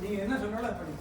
நீங்க என்ன சொன்னாலும் அப்படி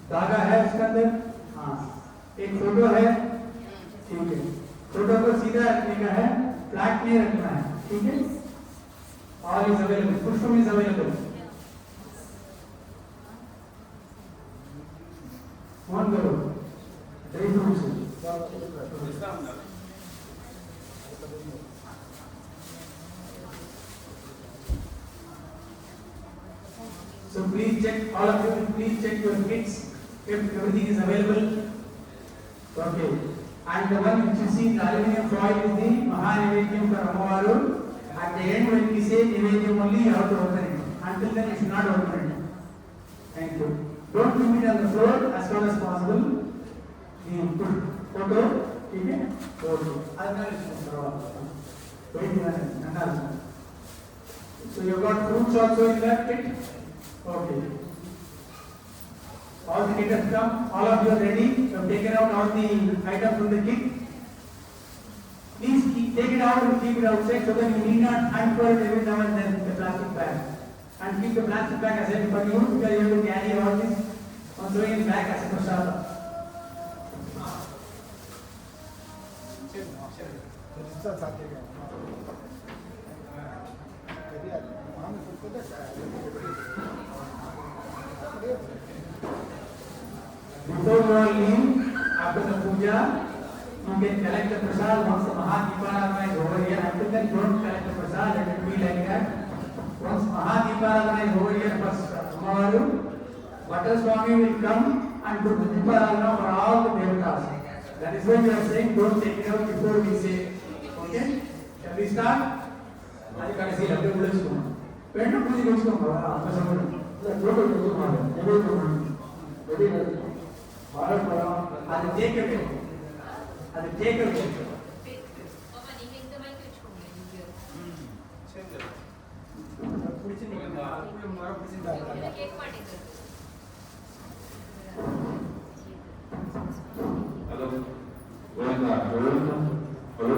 धागा है इसके अंदर, हाँ एक फोटो है, ठीक है, फोटो को सीधा रखने का है, फ्लैट नहीं रखना है, ठीक है, और इज अवेलेबल, पुष्प इज अवेलेबल, ऑन करो, dry fruits So please check, all of you, please check your kits if everything is available. Okay. And the one which you see, the aluminum foil is the Mahanivedyam for Amavaru. At the end, when we say Nivedyam only, you have to open it. Until then, you should not open it. Thank you. Don't keep it on the floor as soon as possible. You put photo, okay? Photo. So you got fruits also in that kit? Okay. All the kit has come. All of you are ready. You have taken out all the items from the kit. Please take it out and keep it outside so that you need not unfold it every now and then the plastic bag. And keep the plastic bag aside for you because you have to carry all this on throwing it back as a prasada. Before you all leave, after the puja, you can collect the prasad once the Mahadeeparadhana is over here. Until then, don't collect the prasad, let it be like that. Once Mahadeeparadhana is over here for Amavaru, Bhatta Swami will come and do the Deeparadhana for all the devatas. That is why we are saying don't take it out before we say. Okay? Shall we start? Adi kadasi labde udachukom. Pendu puji udachukom baba. Apasamadu. Logo udachukom. Never go. Very good. Bharat baba. Adi take it. Adi take it. Mama ninge inta mic udachukom. Pudichindinga. Appudu mara pudichindra. Cake ಮಾಡಿದ್ರು. Hello. Hello.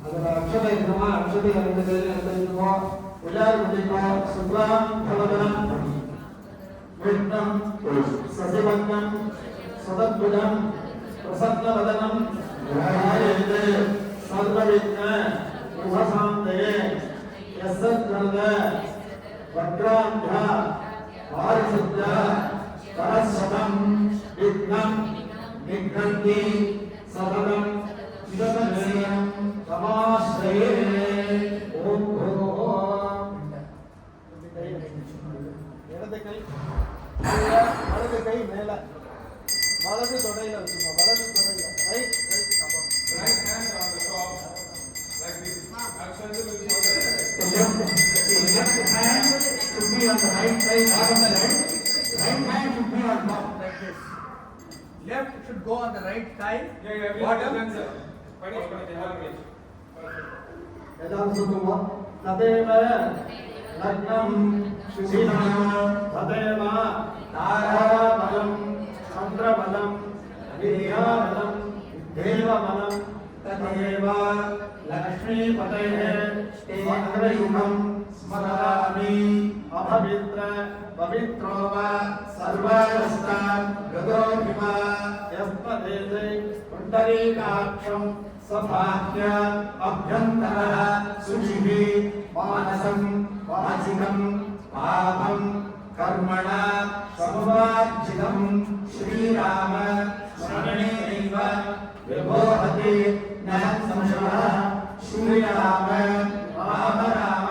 ಅದರ ಅಕ್ಷರ ಇದ್ದವ ಅಕ್ಷರ ಇದ್ದದಲ್ಲಿ ಇದ್ದವ ಉಲಾರ ಮುದಿಕೋ ಸುಬ್ರಾಂ ಫಲದಂ ವಿಷ್ಣಂ ಸಸಿವನ್ನಂ ಸದದ್ಭುಜಂ ಪ್ರಸನ್ನವದನಂ ಧ್ಯಾಯೇತೆ ಸರ್ವವಿಘ್ನ ಉಪಶಾಂತಯೇ ಯಸ್ಸದ್ಧರ್ಮ ವಕ್ರಾಂಧ ಪಾರಿಶುದ್ಧ ಸರಸ್ವತಂ ವಿಘ್ನಂ ನಿಘ್ನಂತಿ ಸಫಲಂ ಶಿವಸಂಸೇಯಂ ತಮಾಶ್ರಯೇ ಓಂ இடது கை வலது கை மேல வலது தொடையில வச்சுக்கோ வலது தொடையில right right ஆமா Right hand on the top, like this. Actually, will be The left hand should be on the right side, not on the right. Right hand should be on top, like this. Left should go on the right side. Yeah, Bottom. Punish. ಎಲ್ಲರೂ ಸುತ್ತುವ ತದೇವ ಲಗ್ನಂ ಶಿಶಿನಾ ತದೇವ ತಾರಾಬಲಂ ಚಂದ್ರಬಲಂ ವಿದ್ಯಾಬಲಂ ದೇವಬಲಂ ತದೇವ ಲಕ್ಷ್ಮೀಪತಯೇ ಮಂತ್ರಯುಗಂ ಸ್ಮರಾಮಿ ಅಪವಿತ್ರ ಪವಿತ್ರೋ ವಾ ಸರ್ವಾವಸ್ಥಾನ್ ಗತೋಭಿಮ ಯಸ್ಮದೇತೆ ಪುಂಡರೀಕಾಕ್ಷಂ सभाग्य अभ्यंतर सुचिभि मानसं वाचिकं पापं कर्मण समवार्जितं श्रीराम शरणेनैव विभोहति न संशयः श्रीराम राम राम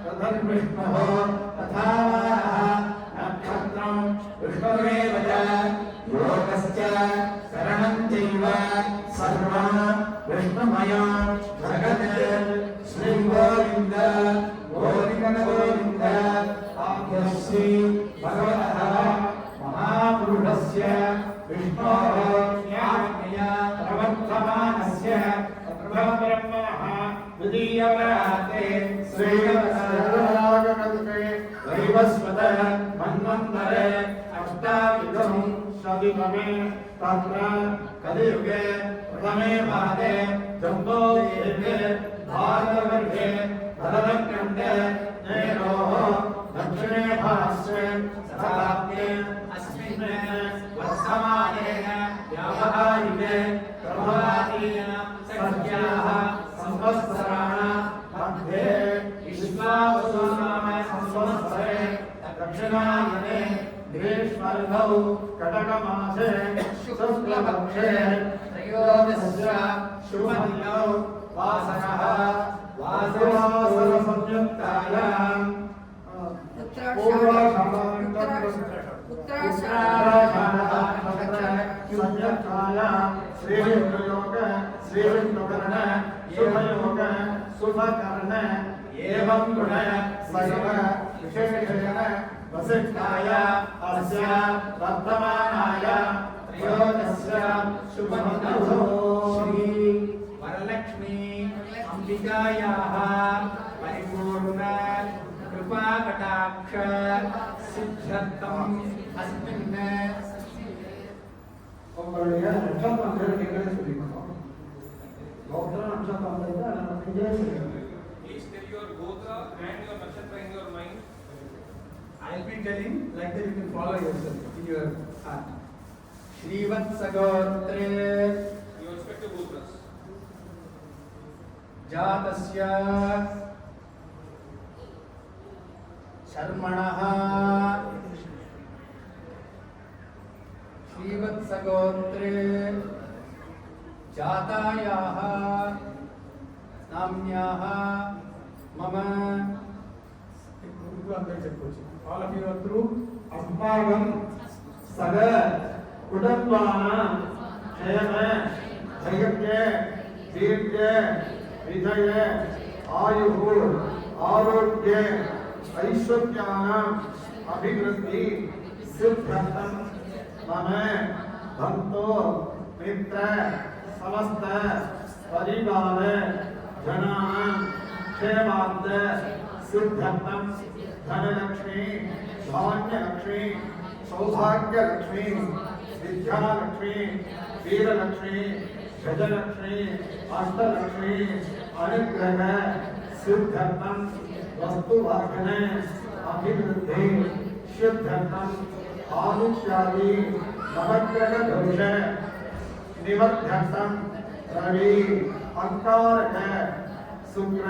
तथर्विष्णुः तथा नक्षत्रं विष्णुरेव च योगश्च शरणं चैव सर्वं विष्णुमया जगत् श्री गोविंद गोविंद आद्यश्री भगवतः महापुरुषस्य विष्णोः ज्ञानमया प्रवर्तमानस्य ब्रह्मः द्वितीयवराते श्रीवत्सरागकल्पे वैवस्वत मन्वन्तरे अष्टाविधं शतितमे तत्र कलियुगे प्रथमे पादे जम्बोदीर्घे भारतवर्षे भरतखण्डे नेरोः दक्षिणे पार्श्वे शताब्दे अस्मिन् वर्तमानेन व्यावहारिके प्रभातीन सत्याः संवत्सराणां मध्ये विश्वावसुनाम संवत्सरे दक्षिणायने ग्रीष्मर्घौ कटकमासे शुक्लपक्षे त्रयोदशस्य शुभदिनौ वासरः वासरसंयुक्तायां एवं गुण सर्व विशेषण वसिष्ठाय अस्य वर्तमानाय त्रयोदस्य शुभमतुः श्री वरलक्ष्मी अंबिकायाः परिपूर्ण कृपाकटाक्ष सिद्ध्यर्थम् अस्मिन् உங்களுடைய நட்சத்திரங்கள் நீங்களே சொல்லிக்கணும். கோத்திர நட்சத்திரம் தான் நமக்கு தெரியும். Please tell your gotra and your nakshatra in your mind. I'll be telling like that you can follow yourself in your heart. श्रीवत्सगोत्रे Your respective gotras. जातस्य शर्मणः श्रीवत्सगोत्रे जातायाः नाम्न्याः मम all of you are through अस्माकं सग कुटुम्बानां क्षेम धैर्य दीर्घ विजय आयुः आरोग्य ऐश्वर्याणां अभिवृद्धि सिद्ध्यर्थं मम भक्तो मित्र समस्त परिवार जनानां क्षेमार्थ सिद्ध्यर्थं धनलक्ष्मी धान्यलक्ष्मी सौभाग्यलक्ष्मी विद्यालक्ष्मी वीरलक्ष्मी गजलक्ष्मी अष्टलक्ष्मी अनुग्रह सिद्ध्यर्थं वस्तुभाग्य अभिवृद्धि सिद्ध्यर्थं आदित्यादि नवग्रह दोष निवर्ध्यर्थं रवि अंगारक शुक्र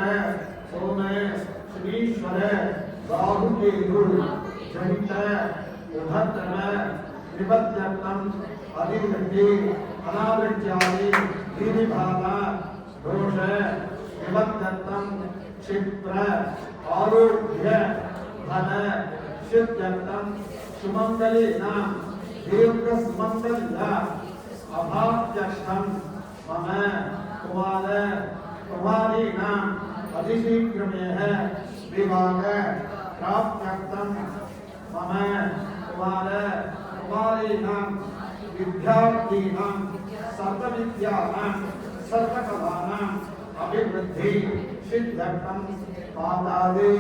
सोम शनीश्वर राहु केतु जनित उभद्रव निवर्त्यर्थं अधिवृद्धि अनावृत्यादि दीर्घाता दोष निवर्त्यर्थं क्षिप्र आरोग्य धन सिद्ध्यर्थं सुमंगलेन दीर्घ सुमंगल्य अभाव्यर्थं मम कुमारीणां अतिशीघ्रमेह विवाह प्राप्त्यर्थं मम कुमारीणां विद्यार्थीनां सर्वविद्यानां सर्वकलानां अभिवृद्धि सिद्ध्यर्थं पादादि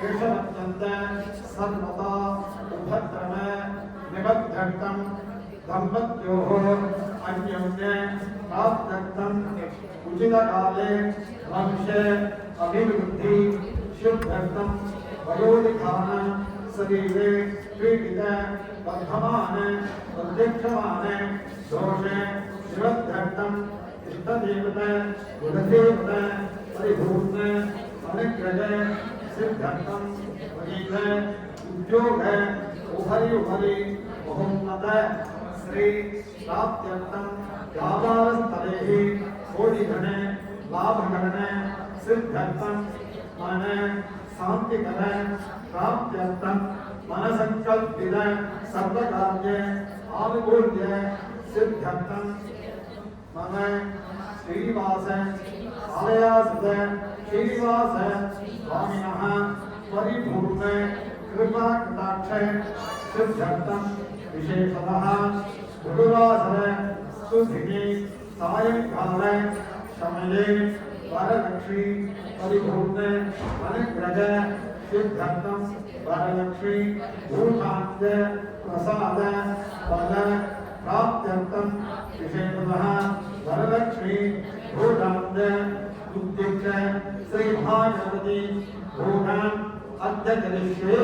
केशवत्यन्त सर्वदा उभद्रम निबद्धर्थं दम्पत्योः अन्योन्य प्राप्त्यर्थं उचितकाले वंश अभिवृद्धि सिद्ध्यर्थं वयोधिकानां शरीरे पीडित वर्धमान प्रत्यक्षमान दोष निबद्धर्थं इष्टदेवता गुणदेवता परिपूर्ण अनुग्रह सिद्ध्यर्थं वजीव उद्योग उभरि बहुमत श्री प्राप्त्यर्थं व्यापारस्थले कोटिधन लाभकरण सिद्ध्यर्थं मन शांतिकर प्राप्त्यर्थं मनसंकल्पित सर्वकार्य आनुकूल्य सिद्ध्यर्थं मम श्रीनिवास आलयासुत श्रीनिवास स्वामिनः परिपूर्ण कृपा कटाक्ष सिद्ध्यर्थं विशेषतः गुरुवासर सुदिने सायंकाल समये वरलक्ष्मी परिपूर्ण अनुग्रह सिद्ध्यर्थं वरलक्ष्मी भूषान्त प्रसाद बल प्राप्त्यर्थं विशेषतः वरलक्ष्मी भूषान्त उद्दिश्य श्री भागवती भूषान् अद्य करिष्ये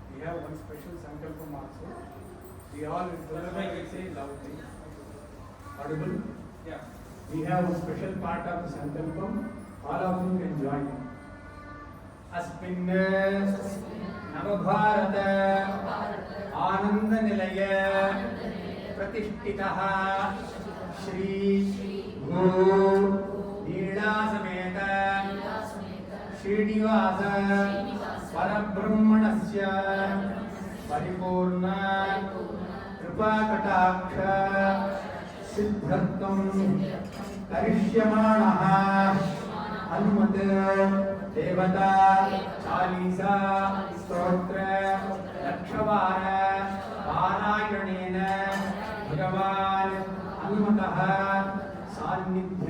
We have one special sankalpam also. We all will say loudly. Audible? Yeah. We have a special part of the sankalpam. All of you can join. अस्मिन् नवभारत आनंद निलय प्रतिष्ठितः श्री गो लीला समेत श्रीनिवास परब्रह्मणस्य परिपूर्ण कृपाकटाक्ष सिद्धत्वं करिष्यमाणः हनुमत देवता चालीसा स्तोत्र लक्षवार पारायणेन भगवान् हनुमतः सान्निध्य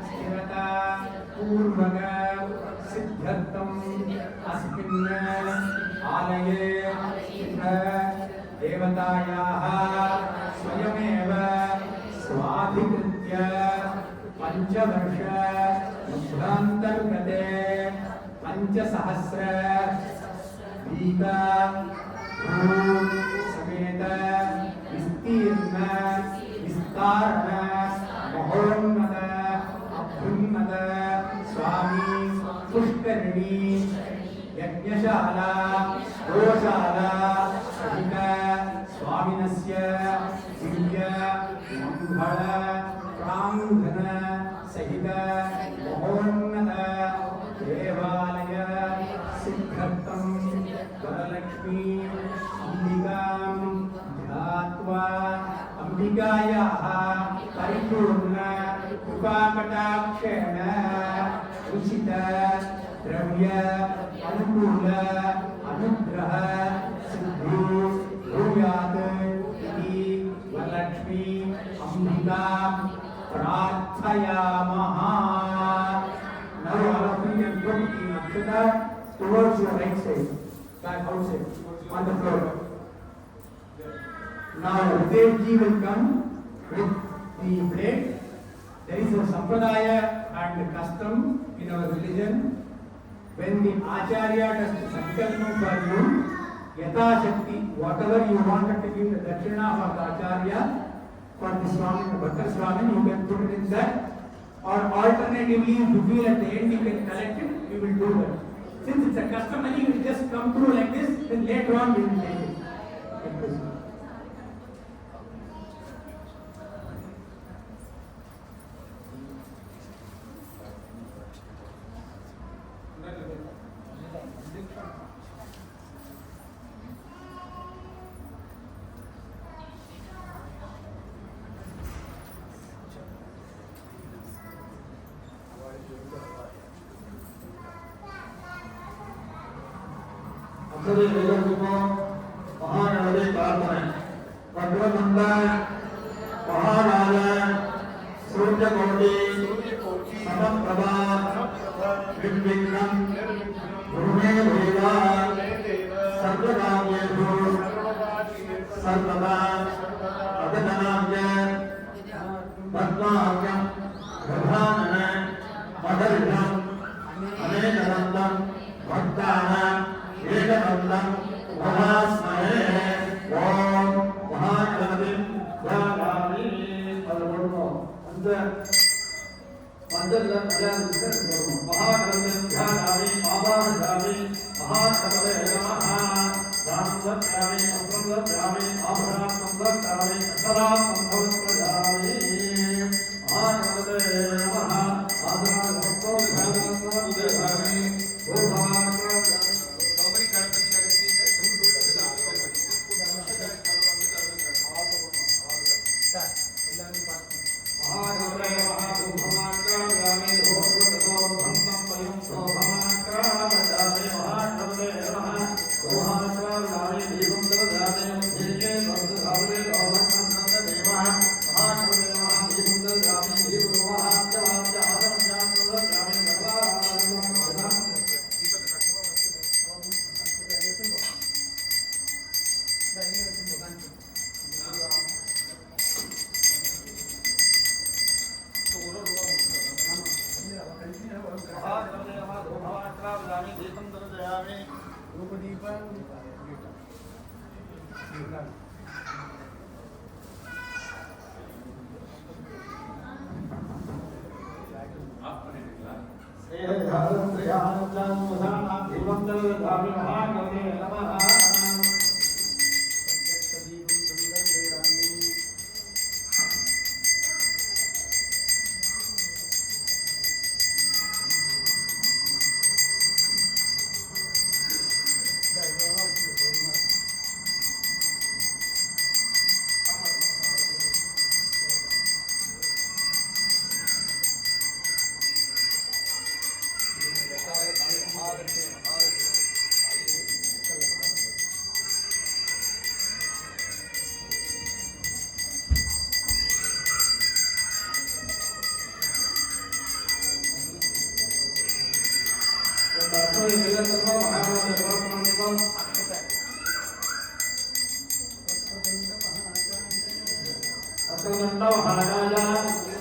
स्थिरता पूर्वक सिद्धत्वम् अस्मिन् आलये देवतायाः स्वयमेव स्वाधिकृत्य पंचवर्ष युद्धान्तर्गते 5,000 बीघा भू समेत विस्तीर्ण विस्तारण महोन्नत अभ्युन्नत स्वामी पुष्करिणी यज्ञशाला गोशाला सहित स्वामिनस्य दिव्य मंगल प्रांगण सहित महोन्नत देवालय सिद्धत्वं वरलक्ष्मी अंबिकां ध्यात्वा अंबिकायाः परिपूर्ण कृपाकटाक्षेण उचित द्रव्य अनुकूल अनुग्रह सिद्धि भूयात् इति Varalakshmi अंबिकां प्रार्थयामः. Now all of you can put the akshata towards your right side, back outside, on the floor. Now Devji will come with the blade. There is a sampradaya and custom in our religion. When the acharya does the sankalpam for you, yatha shakti, whatever you wanted to give the dakshina for the acharya, for the Swami, the Bhattar Swami, you can put it in that. Or alternatively, if you feel at the end you can collect it, we will do that. Since it's a customary, you will just come through like this, then later on we will take it. सभी लोगों को महानवरे प्रार्थना भगवंदा महाराज सूर्यकोटि समप्रभा निर्विघ्नं गुरुमे देवा सर्वकार्येषु सर्वदा अदनाम्य पद्माव्यं प्रधानन मदर्शं अनेकनन्दं भक्तानां एकदन्तं महास्महे ओम महागणपतिं ध्यायामि. அந்த மஞ்சள் महागणपतिं ध्यायामि आवाहयामि महागणपते नमः. रामदत्यामि संप्रदत्यामि आभरणं संप्रदामि अक्षरां संप्रदामि. महागणपते नमः. आदराभक्तो ध्यानात्मोदयामि. अस्तुनन्दवहानाय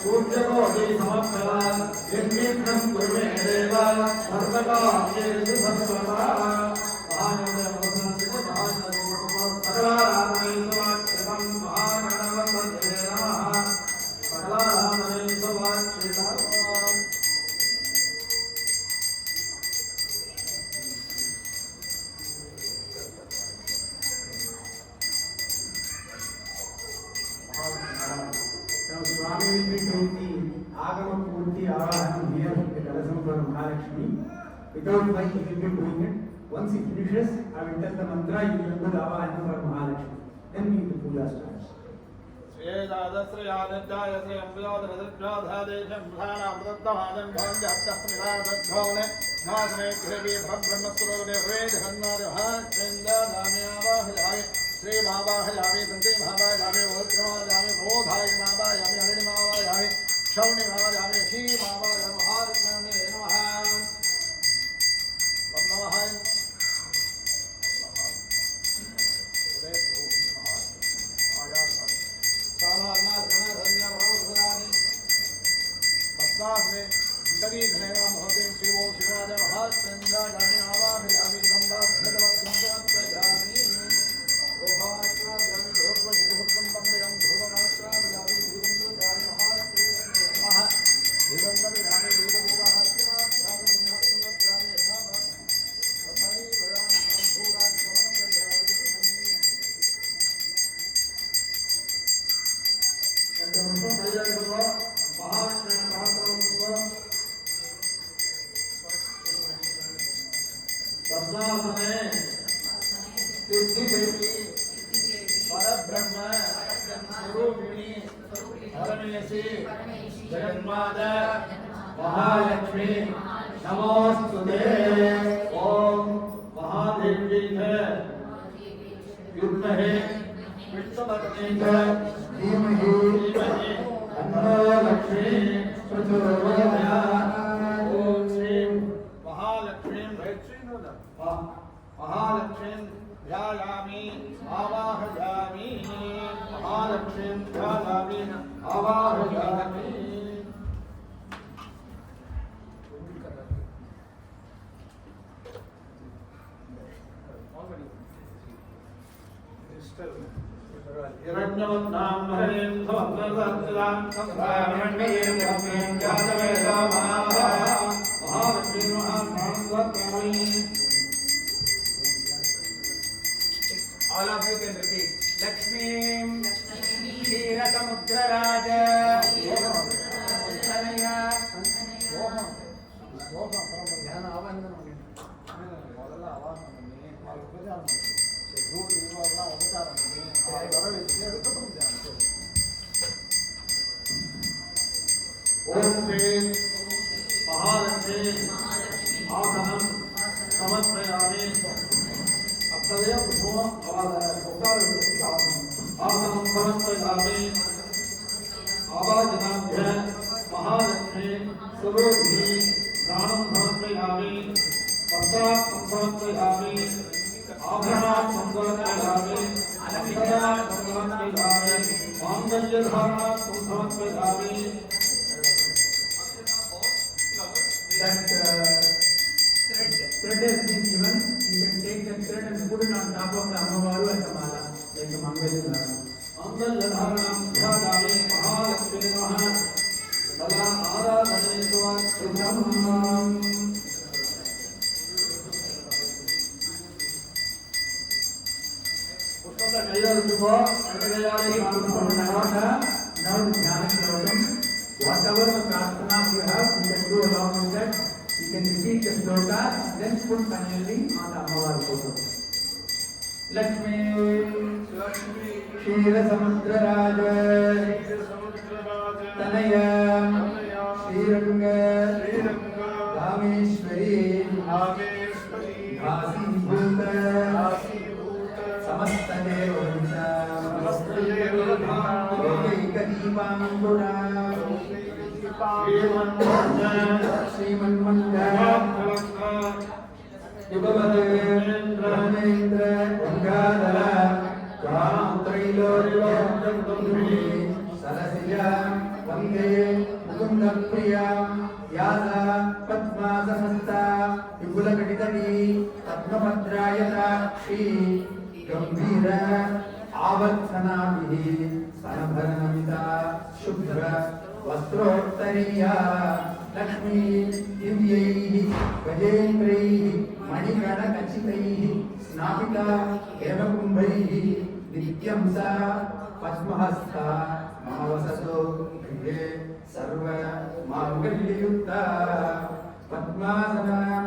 सूर्यकोटि समप्रभा यज्ञं कुर्मे देव सर्वकार्येषु सर्वदा महानवोदय भवतु महानवोदय सकलारामैश्वराख्यं महागणपतये नमः सकलारामैश्वराख्यं Now Swami will be doing the Agama Purti Avahanam here in the Kalasam for Mahalakshmi. Without why he will be doing it. Once he finishes, I will tell the mantra, you will do the Avahanam for Mahalakshmi. Then the puja starts. श्रेयादश्रयादध्याय श्रेयम्बयोदरदध्याधादेशं भ्राणामृतत्वहादं भवन्यहस्तस्मिरादध्वौने नासने कृभि भब्रह्मस्वरोदे वेदहन्नादहाचन्द्रधाम्यावाहयामि श्रीमावाहयामि तन्त्रीमावाहयामि वोत्रमावाहयामि प्रोधायमावाहयामि हरिणमावाहयामि क्षौणिमावाहयामि क्षीमावाहयामि महालक्ष्म्ये नमः नमः जगन्माता महालक्ष्मी नमोस्तुते ओम महादेवी युद्महे विष्णुपत्नी धीमहि तन्नो लक्ष्मी प्रचोदयात्। ओम श्री महालक्ष्मी महालक्ष्मी ध्यायामि आवाहयामि महालक्ष्मी ध्यायामि आवाहयामि। हिरण्यवन्नां हरें समग्रसत्सदां संसारण्येन भव्यं जातवेदामाः Mahalakshmi महात्मान्वत्यामि। All of you can repeat. Lakshmi Ksheerasamudraraj Tanaya ध्यान आवाहन ಮೊದಲ ಆವಾಹನವನ್ನೇ ಆ ಉಪಚಾರ ಮಾಡಿ ರೂಢಿ ಇರುವಾಗ ಉಪಚಾರ ಮಾಡಿ ಆ ಗೌರವಿಸಿ ಅದಕ್ಕೆ ಉಪಚಾರ ओम श्री महालक्ष्मी आसनं समर्पयामि। अब तदेव पुष्पों आसनं समर्पयामि। आवाजनाभ्य महालक्ष्मी स्वरूपी प्राणं समर्पयामि। पश्चात् समर्पयामि। आभरणात् समर्पयामि। अक्षरात् समर्पयामि। मांगल्यधारणात् समर्पयामि। that thread has been given. You can take that thread and put it on top of the Amavaru as a mala, like a Mangaladhara. मंगलधारणं ध्यायामि महालक्ष्मी नमः सदा आराधनेत्वाच्युतम्। पुष्पस्य कैलासुभो अंतर्यामि Now the Jnana Shlokam. Whatever the prarthanas you have, you can do along with that. You can repeat the sloka, then put finally on the Amavaru photo. Lakshmi Ksheerasamudraraj Tanaya Sriranga Dhameshwari Bhasibhuta Samastadevanta Ekadipangura Srimanmanda युगपदेन्द्र Gangadhar त्रैलोक्यं सरसिजा वन्दे मुकुन्दप्रिया व्यासा पद्मासनस्था विपुलकटितटी पद्मभद्रायताक्षी गंभीर आवर्तनाभिः स्तनभरनमिता शुभ्र वस्त्रोत्तरीया लक्ष्मी दिव्यैः गजेन्द्रैः मणिगणखचितैः स्नापिता हेमकुम्भैः नित्यं सा पद्महस्ता महावसतो गृहे सर्व माङ्गल्ययुक्ता पद्मासनां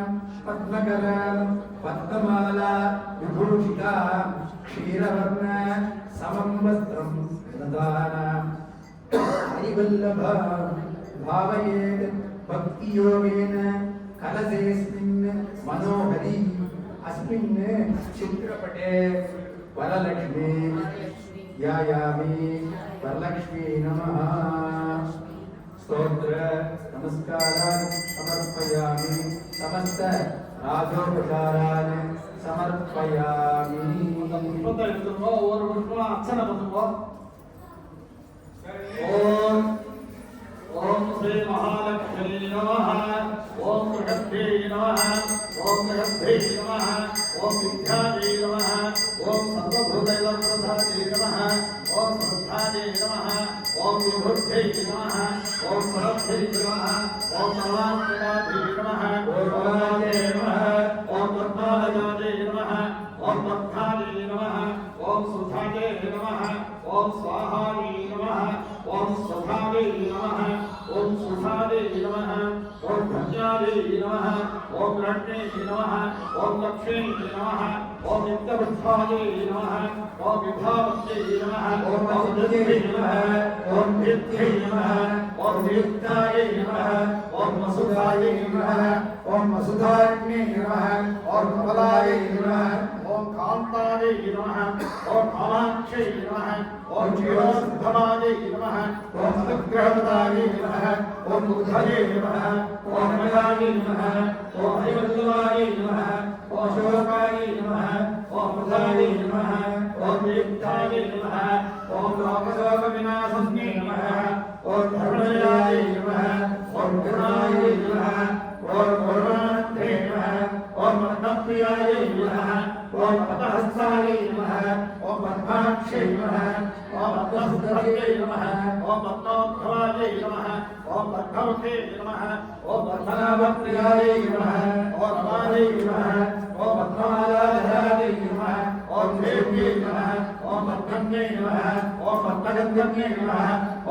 पद्मकरां पद्ममाला विभूषिता क्षीरवर्ण समं वस्त्रं ददाना हरिवल्लभ भावयेत् भक्तियोगेन कलशेऽस्मिन् मनोहरी अस्मिन् चित्रपटे वरलक्ष्मी ध्यायामि वरलक्ष्मी नमः स्तोत्र नमस्कारान् समर्पयामि समस्त राजोपचारान् समर्पयामि पुष्पத்தை எடுத்துக்கோ ஒரு புஷ்பம் அர்ச்சனை பண்ணுங்க Sir, ओम श्री महालक्ष्मी नमः ओम बृहद्भ्यै नमः ओम बृहद्भ्यै नमः ओम विद्यायै नमः ओम सर्वभूतैलप्रदायै नमः ओम श्रद्धायै नमः ओम विभुभ्यै नमः ओम सरभ्यै नमः ओम सर्वात्मकायै नमः ओम भवायै नमः ओम पद्मालयायै नमः ओम पद्मायै नमः ओम सुधायै नमः ओम स्वाहायै नमः ओम स्वधायै नमः ओम सुधायै नमः ओम धन्यायै नमः ओम रत्ने नमः ओम लक्ष्मी नमः ओम नित्यबुद्धायै नमः ओम विभावत्यै नमः ओम औदत्यै नमः ओम नित्यै नमः ओम नित्यायै नमः ओम वसुधायै नमः ओम वसुधारण्ये नमः ओम कमलायै नमः ओम कान्तायै नमः ओम कामाक्षै नमः ओम जीवसुद्धमायै नमः ओम अनुग्रहदायै नमः ओम बुद्धये नमः ओम मयायै नमः ओम हरिवल्लभायै नमः ओम शोकायै नमः ओम प्रदायै नमः ओम दीप्तायै नमः ओम लोकशोकविनाशन्ये नमः ओम धर्मजयायै नमः ओम गुणायै नमः ओम करुणानिधे नमः ओम पद्मप्रियायै नमः ओम पद्महस्तायै नमः ओम पद्माक्षै नमः ओम पद्मसुन्दर्यै नमः ओम पद्मोद्भवायै नमः ओम पद्मवते नमः ओम पद्मनाभप्रियायै नमः ओम रमायै नमः ओम पद्ममालाधरायै नमः ओम देव्यै नमः ओम पद्मन्यै नमः ओम पद्मगन्धन्यै नमः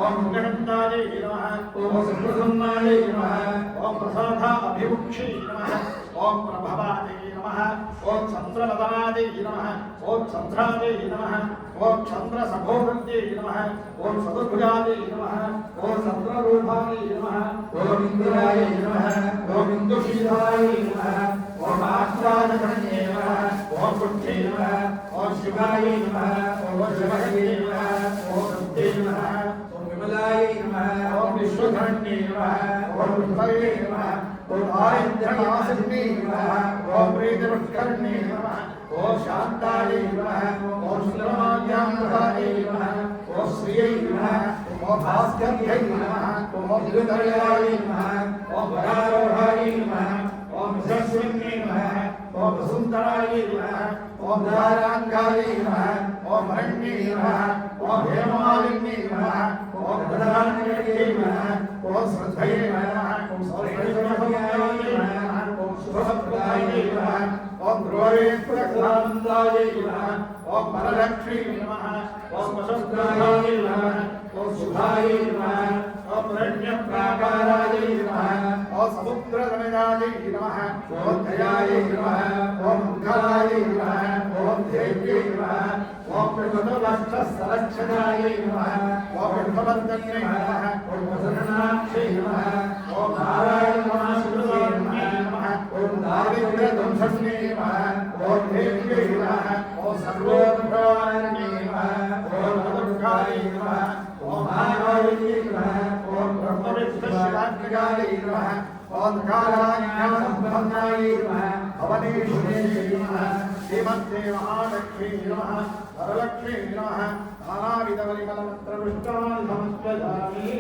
ओम गणन्तायै नमः ओम सुप्रसन्नायै नमः ओम प्रसादाभिमुक्षै नमः ओम प्रभवायै नमः ओम चन्द्रवदनायै नमः ओम चन्द्रायै नमः ओम चन्द्रसभोगन्यै नमः ओम सदुभुजायै नमः ओम चन्द्ररूपायै नमः ओम इंद्राय नमः ओम इन्दुशीलायै नमः ओम आश्वादकरण्ये नमः ओम बुद्धे नमः ओम शिवायै नमः ओम शिवहये नमः ओम बुद्धे नमः ओम विमलाय नमः ओम विश्वधरण्ये नमः ओम विभवे नमः ओम आरिन्द्रनाशिन्ये नमः ओम प्रीतिपुष्करण्ये नमः ओम शान्तायै नमः ओम सुन्दरमाल्याम्बरायै नमः ओम श्रियै नमः ओम भास्कर्यै नमः ओम दिगन्तरायै नमः ओम वरारोहायै नमः ओम यशस्विन्ये नमः ओम वसुन्धरायै नमः ओम दाराङ्गायै नमः ओम हरण्ये नमः ओम हेममालिन्ये नमः ओम प्रधानये नमः ओम श्रद्धये नमः ओम सौरेश्वराय नमः ओम शुभप्रदाय नमः ओम ध्रुववेत्रग्रान्तायै नमः ओम वरलक्ष्मी नमः ओम वसुन्धराय नमः ओम शुभाय नमः ओम रण्यप्राकाराय नमः ओम समुद्रतनयाय नमः ओम दयाय नमः ओम मङ्गलाय नमः ओम देव्यै नमः ओम प्रकृतवक्षसरक्षणाय नमः ओम विष्णुवर्धन्ये नमः ओम वसनाक्षे नमः ओम नारायणमाश्रिते नमः ओम दारिद्र्यध्वंसन्ये नमः ओम देव्यै नमः ओम सर्वोपकारण्ये नमः ओम अदुर्गाय नमः ओम महाकालिन्ये नमः ओम ब्रह्मविद्याशिवात्मिकाय नमः ओम कालाज्ञानसम्पन्नाय नमः भवनेश्वरी नमः श्रीमद्दे महालक्ष्मी नमः वरलक्ष्मी नमः नानाविधवलिमलमन्त्रपुष्पाणि समर्पयामि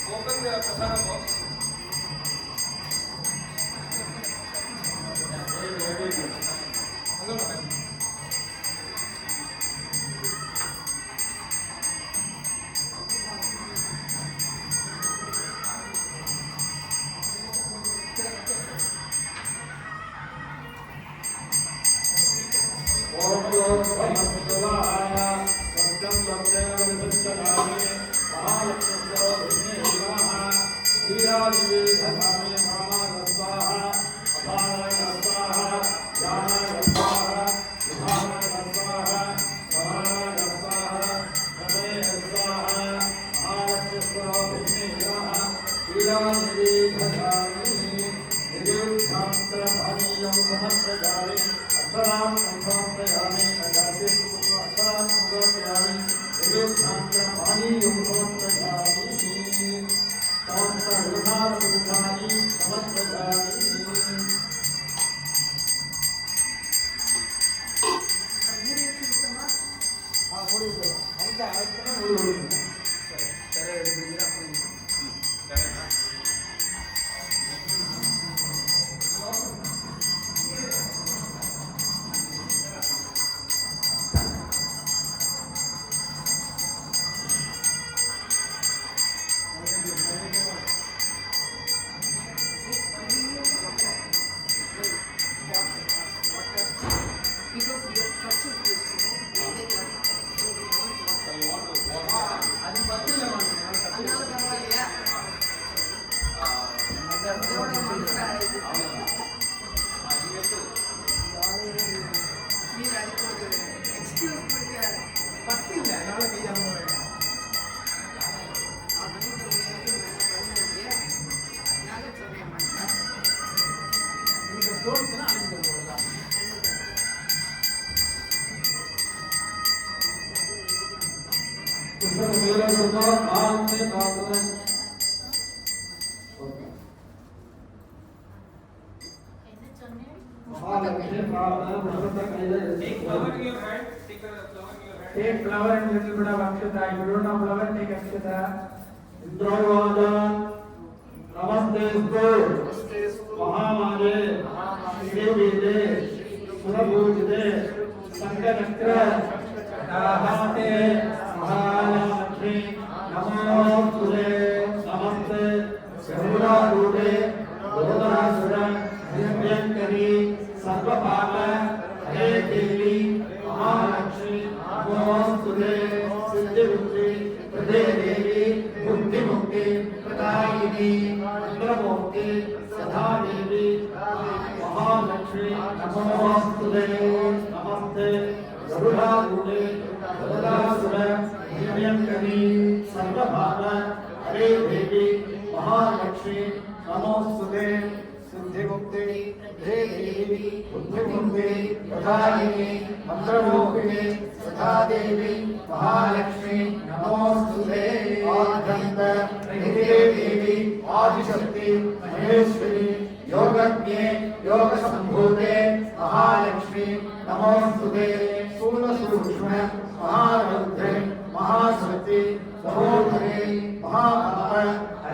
Open the prasada box. Take flower and little bit of akshata. If you don't know flower, take akshata. नमस्ते महामाये श्रीवेदे सुरभूजिते संकटचक्र दाहाते महालक्ष्मी नमोस्तुते नमस्ते गरुडारूढे गोदासुर भयंकरी सर्वपाप हे देवी महालक्ष्मी नमोस्तुते सिद्धिबुद्धि प्रदे देवी बुद्धिमुक्ति प्रदायिनी मंत्रमूर्ति सदा देवी महालक्ष्मी नमोस्तुते नमस्ते गरुडारूढे वरदासुर भयंकरी सर्वभाग हरे देवी महालक्ष्मी नमोस्तुते सिद्धिमुक्ते हे देवी बुद्धिमुक्ते प्रदायिनी मंत्रमोहिनी सदा देवी महालक्ष्मी नमोस्तुते आद्यंत हे देवी आदिशक्ति महेश्वरी योगज्ञे योग संभूते महालक्ष्मी नमोस्तुते स्थूल सूक्ष्म महारुद्रे महाशक्ति सहोदरे महापाप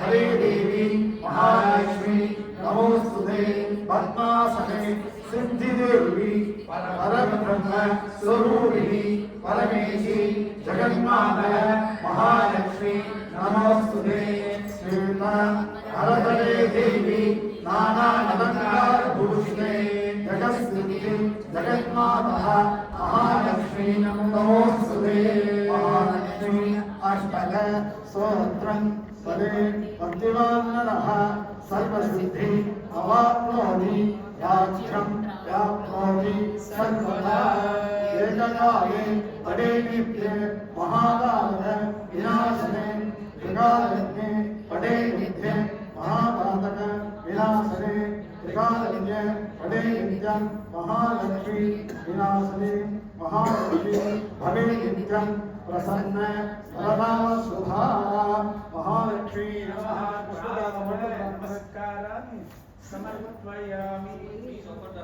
हरे देवी महालक्ष्मी नमोस्तुते पद्मासने सिद्धि देवी परब्रह्म स्वरूपिणी परमेशी जगन्माता महालक्ष्मी नमोस्तुते श्रीमा हरतले देवी नाना अलंकार भूषिते जगत्सिद्धि जगन्माता महालक्ष्मी नमोस्तुते महालक्ष्मी अष्टक स्तोत्रं पदे भक्तिवान्नरः सर्वसिद्धि अवाप्नोति याज्यं व्याप्नोति सर्वदा एककाले पदे नित्ये महाकाल विनाशने त्रिकालज्ञे पदे नित्ये महापातक विनाशने त्रिकालज्ञे पदे नित्यं महालक्ष्मी विनाशने महालक्ष्मी भवे नित्यं प्रसन्न वरदा शुभा महालक्ष्मी नमस्कारामि समर्पयामि.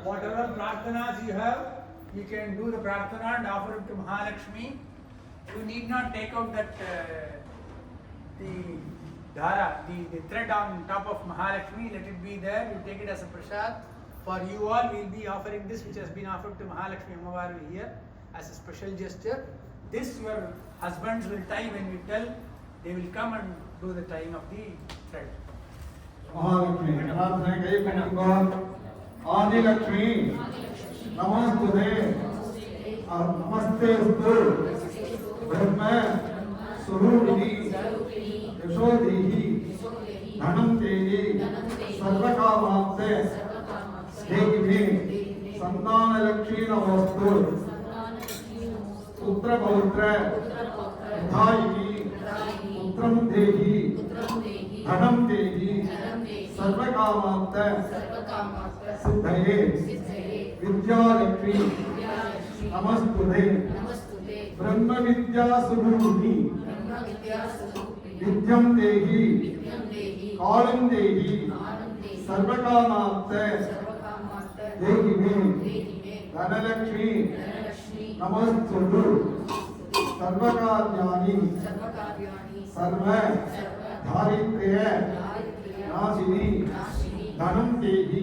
Whatever prarthanas you have, you can do the prarthana and offer it to Mahalakshmi. You need not take out that the dhara, the thread on top of Mahalakshmi. Let it be there. You take it as a prasad. For you all, we will be offering this, which has been offered to Mahalakshmi Ammavarvi here as a special gesture. This your husbands will tie when we tell. They will come and do the tying of the thread. Mahalakshmi प्रार्थना कई पंडित आदि लक्ष्मी नमोस्तुते नमस्तेस्तु ब्रह्म स्वरूपिणी यशोदेहि धनं देहि सर्वकामार्थे देहि मे संतान लक्ष्मी नमोस्तु पुत्र पौत्र धायिनी पुत्रं देहि धनं देहि सर्वकामार्थ सिद्धये विद्यालक्ष्मी नमस्तुते ब्रह्म विद्या स्वरूपिणी विद्यं देहि कालं देहि सर्वकामार्थ देहि मे धनलक्ष्मी नमस्तुते सर्वकार्याणि सर्व दारिद्र्य नाशिनी धनं देहि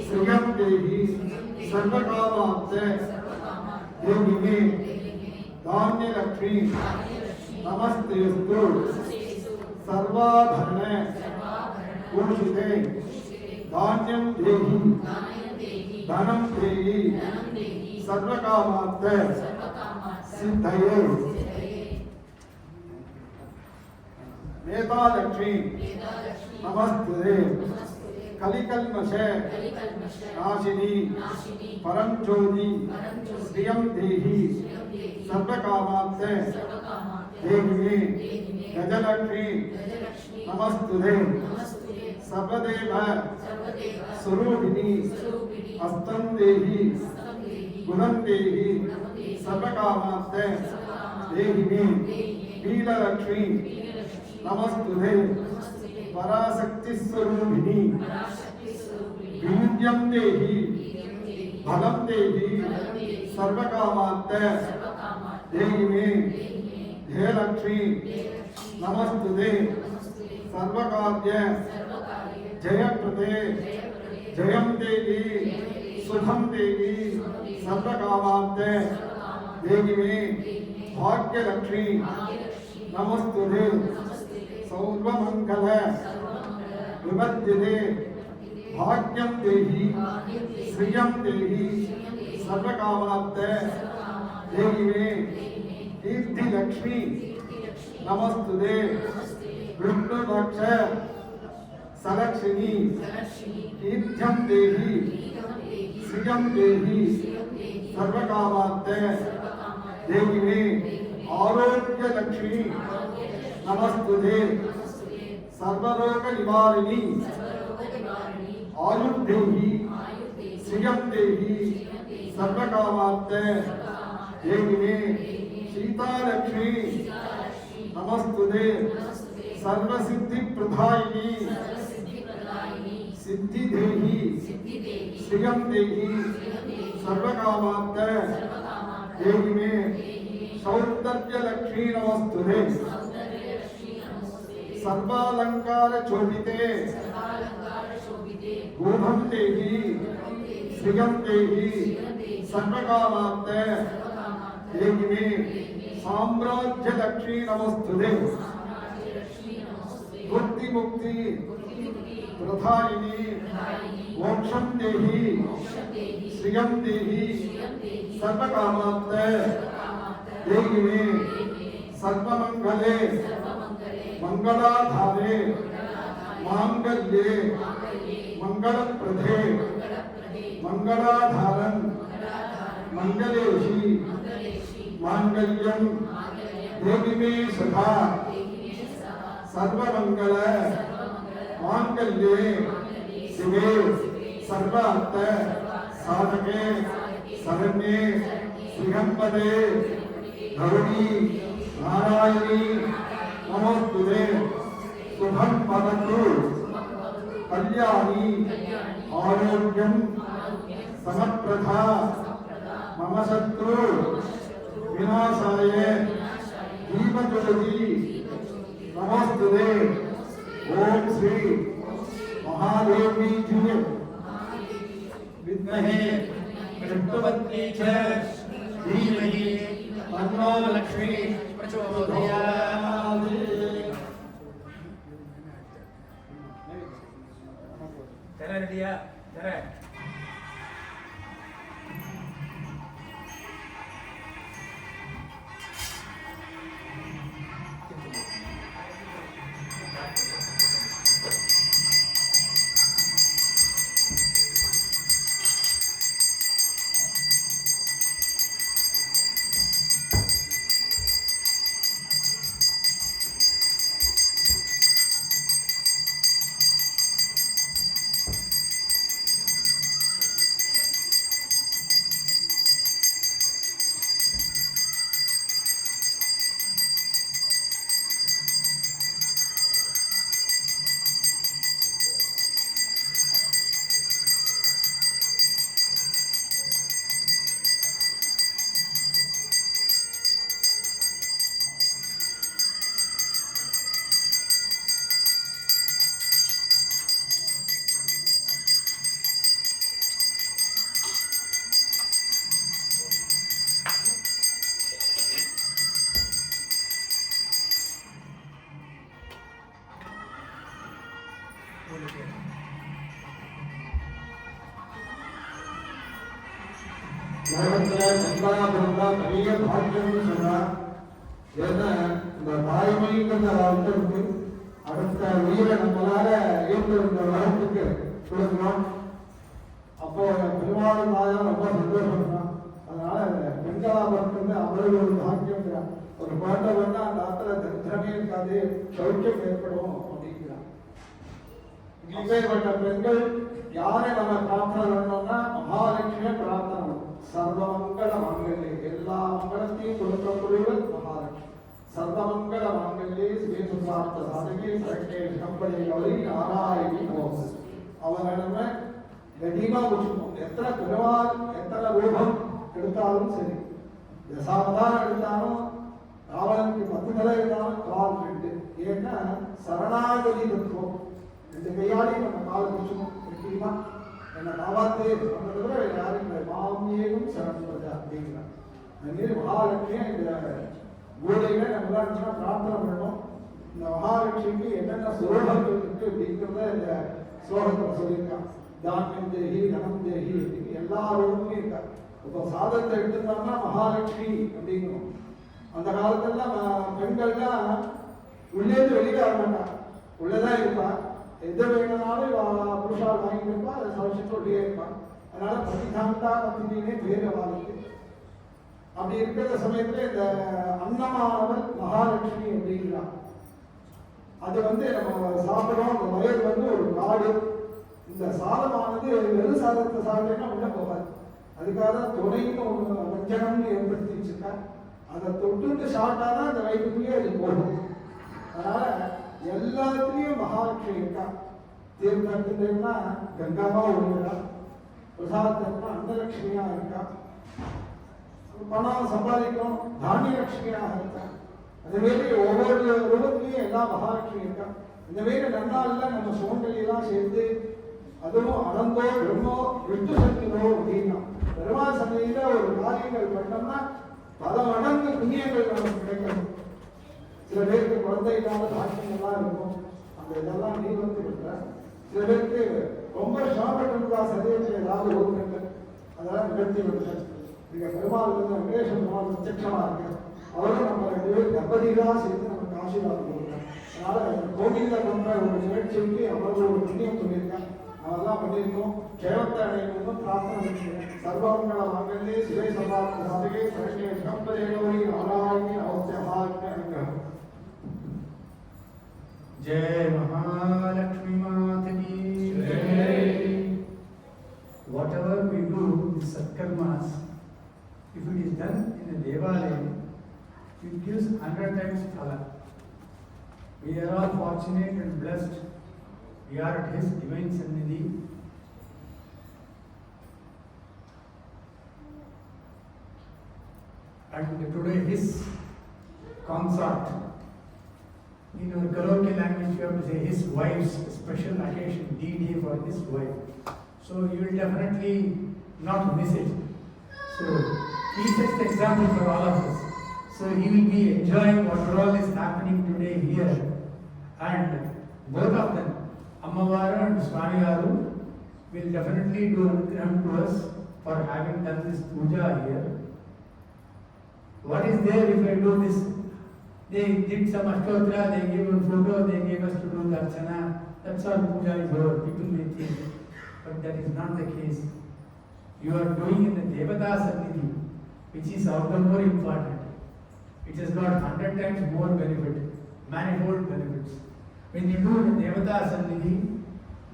श्रियं देहि सर्वकामार्थ देहि मे धान्यलक्ष्मी नमस्तेस्तु सर्वाभरण भूषिते धान्यं देहि धनं देहि सर्वकामार्थ सिद्धये मेधालक्ष्मी नमस्ते कलिकल्मष नाशिनी परम ज्योति श्रियं देहि सर्वकामार्थ देहि मे गजलक्ष्मी नमस्तुते सर्वदेव स्वरूपिणी हस्तं देहि गुणं देहि सर्वकामार्थ देहि मे नीललक्ष्मी नमस्तुते पराशक्ति स्वरूपिणी वीर्यं देहि बलं देहि सर्वकामार्थ देहि मे धेयलक्ष्मी नमस्तुते सर्वकार्य जयप्रदे जयं देहि सुखं देहि सर्वकामार्थ देहि मे भाग्यलक्ष्मी नमस्तुते सर्वमंगल विमध्यते भाग्यं देहि श्रियं देहि सर्वकामार्थ देहि मे कीर्तिलक्ष्मी नमस्तुते विष्णुदक्ष सलक्षिणी कीर्त्यं देहि श्रियं देहि सर्वकामार्थ देवी में आरोग्य लक्ष्मी नमस्तुते सर्वरोग निवारिणी आयुर्देहि श्रियं देहि सर्वकामार्थे देवी में सीता लक्ष्मी नमस्तुते सर्वसिद्धि प्रदायिनी सिद्धि देहि श्रियं देहि सर्वकामार्थे देवी में सौंदर्य लक्ष्मी नमस्तुते सर्वालंकार शोभिते गूढ़ं देहि श्रियं देहि सर्वकामार्थे देवी में साम्राज्य लक्ष्मी नमस्तुते मुक्ति मुक्ति प्रधारिणी मोक्षं देहि श्रियं देहि सर्वकामार्थे देवी में सर्वमंगले मंगलाधारे मांगल्ये मंगलप्रदे मंगलाधारं मंगलेशी मांगल्यं देवी में सदा सर्वमंगल मांगल्ये शिवे सर्वार्थ साधके शरण्ये श्रीहंपदे गौरी नारायणी नमोस्तुते शुभं भवतु कल्याणी आरोग्यं समप्रधा मम शत्रु विनाशाय दीपज्योति नमोस्तुते ओम श्री महादेवी जी विद्महे विष्णुपत्नी च धीमहि तन्नो लक्ष्मी प्रचोदयात्। तेरा रेडिया तेरा அடுத்த உயிரை நம்மளால ஏற்படுத்த வளர்த்துக்கு கொடுக்கணும். அப்போ பெருமாள் தாயார் ரொம்ப சந்தோஷம் தான். அதனால பெண்களாபுரத்துக்கு அவ்வளவு ஒரு பாக்கியம் ஒரு குழந்தை வந்து அந்த ஆத்துல தரித்திரமே இருக்காது, சௌக்கியம் ஏற்படும் அப்படிங்கிறான். இப்பேற்பட்ட பெண்கள் யாரை நம்ம பிரார்த்தனை பண்ணோம்னா மகாலட்சுமியை பிரார்த்தனை. சர்வமங்கள மாங்கல்யே, எல்லா மங்களத்தையும் கொடுக்கக்கூடியவர் மகாலட்சுமி. சர்வமங்கள மாங்கல்யே ஸ்ரீ சுசார்த்த சாதகி சரண்யே கம்பளி கௌரி நாராயணி நமோஸ்துதே. அவரை நம்ம கடிமா வச்சுக்கணும். எத்தனை பெருமாள் எத்தனை ரூபம் எடுத்தாலும் சரி, தசாவதாரம் எடுத்தாலும் ராவணனுக்கு 10 தலை இருந்தாலும் கால் 2. ஏன்னா சரணாகதி தத்துவம். இந்த கையாலையும் நம்ம காலை வச்சுக்கணும். முக்கியமா என்னை காவாத்து சொன்னதை விட யாரும் இல்லை, மாமியேவும் சரணப்பது அப்படிங்கிறார். அதுமாரி மகாலட்சுமியை இந்த கோடையில நம்ம தான் பிரார்த்தனை பண்ணணும். இந்த மகாலட்சுமிக்கு என்னென்ன சுரூபங்கள் இருக்கு அப்படிங்கிறத இந்த ஸ்லோகத்தில் சொல்லியிருக்கான். தானியம் தேகி தனம் தேகி எல்லா ரூபமும் இருக்கா. இப்போ சாதத்தை எடுத்துட்டோம்னா மகாலட்சுமி அப்படிங்கிறோம். அந்த காலத்துல பெண்கள்லாம் உள்ளேருந்து வெளியில வர மாட்டான், உள்ளதான் இருப்பான். எது வேணும்னாலும் புருஷால் வாங்கிட்டு இருப்பான், அதை சமைச்சுட்டு உள்ளே இருப்பான். அதனால பதிகாந்தா பத்தினே பேர் வாழ்க்கை. அப்படி இருக்கிற சமயத்துல இந்த அன்னமானவர் மகாலட்சுமி அப்படிங்கிறார். அது வந்து நம்ம சாப்பிடும். அந்த வயது வந்து ஒரு காடு. இந்த சாதமானது வெறும் சாதத்தை சாப்பிட்டேன்னா உள்ள போகாது. அதுக்காக தான் துணைன்னு ஒன்று வஞ்சனம்னு ஏற்படுத்தி வச்சிருக்கேன். அதை தொட்டுட்டு சாப்பிட்டாதான் அந்த வயிற்றுக்குள்ளேயே அது போகும். அதனால எல்லாத்துலேயும் மகாலட்சுமி இருக்கா. தீர்த்தத்துனா கங்காமா ஒழுங்கா, பிரசாதத்துனா அன்னலட்சுமியா இருக்கா, பணம் சம்பாதிக்கும் தானிய லட்சுமியாக இருக்கா. அந்த மாரி ஒவ்வொரு ரூபத்திலையும் எல்லா மகாலட்சுமி இருக்கா. இந்த மாரி நன்னாள்ல நம்ம சுமங்கலியெல்லாம் சேர்ந்து, அதுவும் அனந்தோ பிரம்மோ விஷ்ணு சக்தினோ அப்படின்னா பெருமாள் சந்தையில ஒரு காரியங்கள் பண்ணோம்னா பல மடங்கு புண்ணியங்கள் நமக்கு கிடைக்கணும். சில பேருக்கு குழந்தை இல்லாத பாக்கியங்கள்லாம் இருக்கும். அந்த இதெல்லாம் நீ வந்து விடுற. சில பேருக்கு ரொம்ப சிரமப்பட்டிருந்தா சதயத்தில் ஏதாவது ஒதுக்கங்கள் அதெல்லாம் நிகழ்த்தி விடுற. இங்க பெருமாள் வந்து வெங்கடேஷ பெருமாள் பிரத்யட்சமா இருக்கு. அவரும் நம்ம 2 பேரும் தம்பதிகளாக சேர்த்து நமக்கு ஆசீர்வாதம் கொடுக்குறோம். அதனால கோவிலில் பண்ற ஒரு நிகழ்ச்சிக்கு அவ்வளவு ஒரு புண்ணியம் சொல்லியிருக்கேன். அதெல்லாம் பண்ணியிருக்கோம். கேவத்தை அடையணும் பிரார்த்தனை பண்ணிக்கிறேன். சர்வமங்கள மங்களே சிவை சம்பாதன சாதகே சரண்யே கம்பதேனோரி நாராயணி அவசியமாத்மே அனுகிரகம். जय महालक्ष्मी माता की जय. Whatever we do in Satkarmas, if it is done in a Devalaya, it gives 100 times phala. We are all fortunate and blessed. We are at His divine Sannidhi. And today His consort. In our Karaoke language, you have to say His wife's special occasion, D-Day for His wife. So you will definitely not miss it. So He sets the example for all of us. So He will be enjoying what all is happening today here. And both of them, Ammavaru and Swamivaru, will definitely do anugraham to us for having done this puja here. What is there if I do this? They did some ashtotra, they gave a photo, they gave us to do darshana. That's all puja is over, people may think. But that is not the case. You are doing in the Devata Sannidhi, which is all the more important. It has got 100 times more benefit, manifold benefits. When you do the Devata Sannidhi,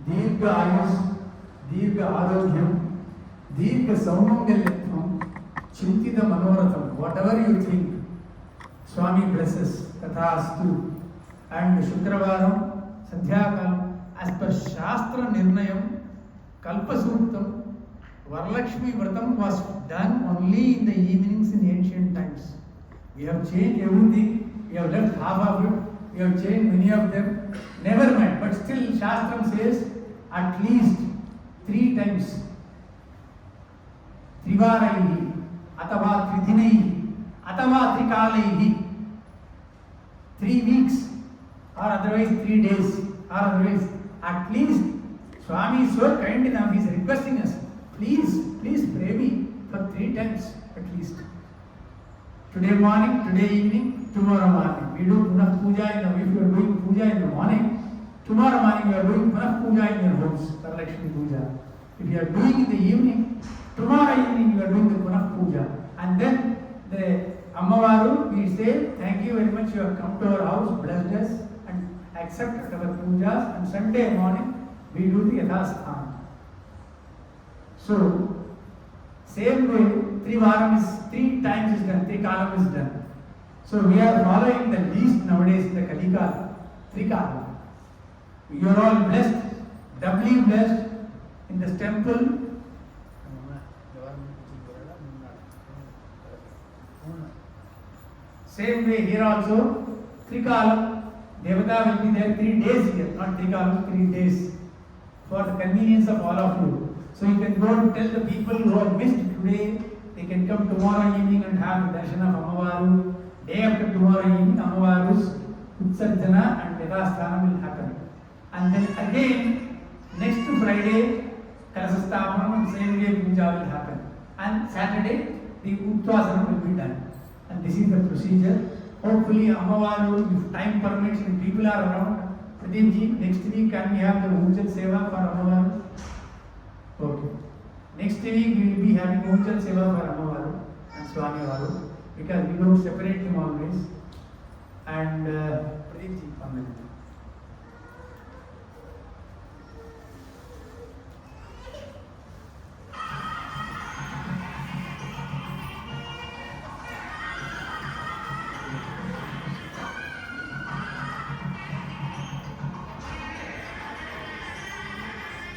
Dirgha Ayus, Dirgha Arogyam, Dirgha Saumangalyatvam, Chintita Manoratham, whatever you think, Swami blesses, Tathastu. And Shukravaram, Sandhyakalam, as per Shastra Nirnayam, Kalpasuttam, Varalakshmi Vratam was done only in the evenings in ancient times. We have changed everything, we have left half of it, we have changed many of them, never mind, but still Shastram says at least 3 times. Trivaraihi, Atava Tridhinaihi, Atava Trikalaihi, 3 weeks, or otherwise 3 days, or otherwise at least. Swami is so kind enough, he is requesting us, please pray me for 3 times at least. Today morning, today evening, tomorrow morning. We do Punah Puja if you are doing Puja in the morning, tomorrow morning you are doing Punah Puja in your homes, Varalakshmi Puja. If you are doing in the evening, tomorrow evening you are doing the Punah Puja. And then the Ammavaru, we say, thank you very much, you have come to our house, blessed us and accepted our pujas, and Sunday morning we do the Yathasthan. So, same way, 3 times is done, 3 kalam is done. So we are following the least nowadays in the Kalikala, 3 kalam. You are all blessed, doubly blessed in this temple. Same way here also, 3 kalam, Devata will be there 3 days here, not 3 kalam, 3 days, for the convenience of all of you. So you can go and tell the people who have missed today, they can come tomorrow evening and have the darshan of Ammavaru. Day after tomorrow evening, Ammavaru's Utsarjana and Yadasthanam will happen. And then again, next Friday, Kalasasthapanam and same day puja will happen. And Saturday, the Uttvasana will be done. And this is the procedure. Hopefully, Ammavaru, if time permits and people are around, Pradeepji, next week can we have the Ujjal Seva for Ammavaru? Okay. Next week we will be having Ujjal Seva for Ammavaru. And Swami Varu, because we don't separate them always. And Pradeep ji, come in.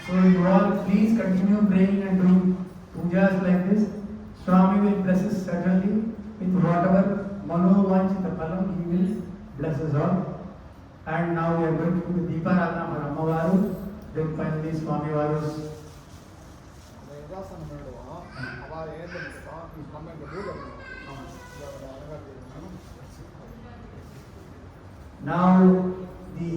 So you all please continue praying and doing pujas like this. Swami will bless us certainly with whatever manovanchita phalam he will bless us all. And now we are going to do the Deeparadhana for Ammavaru. Then finally Swami Varu's. யோகாசனம் பண்ணுவோம் அவ ஏந்திரிப்போம் நம்ம இந்த பூல Now the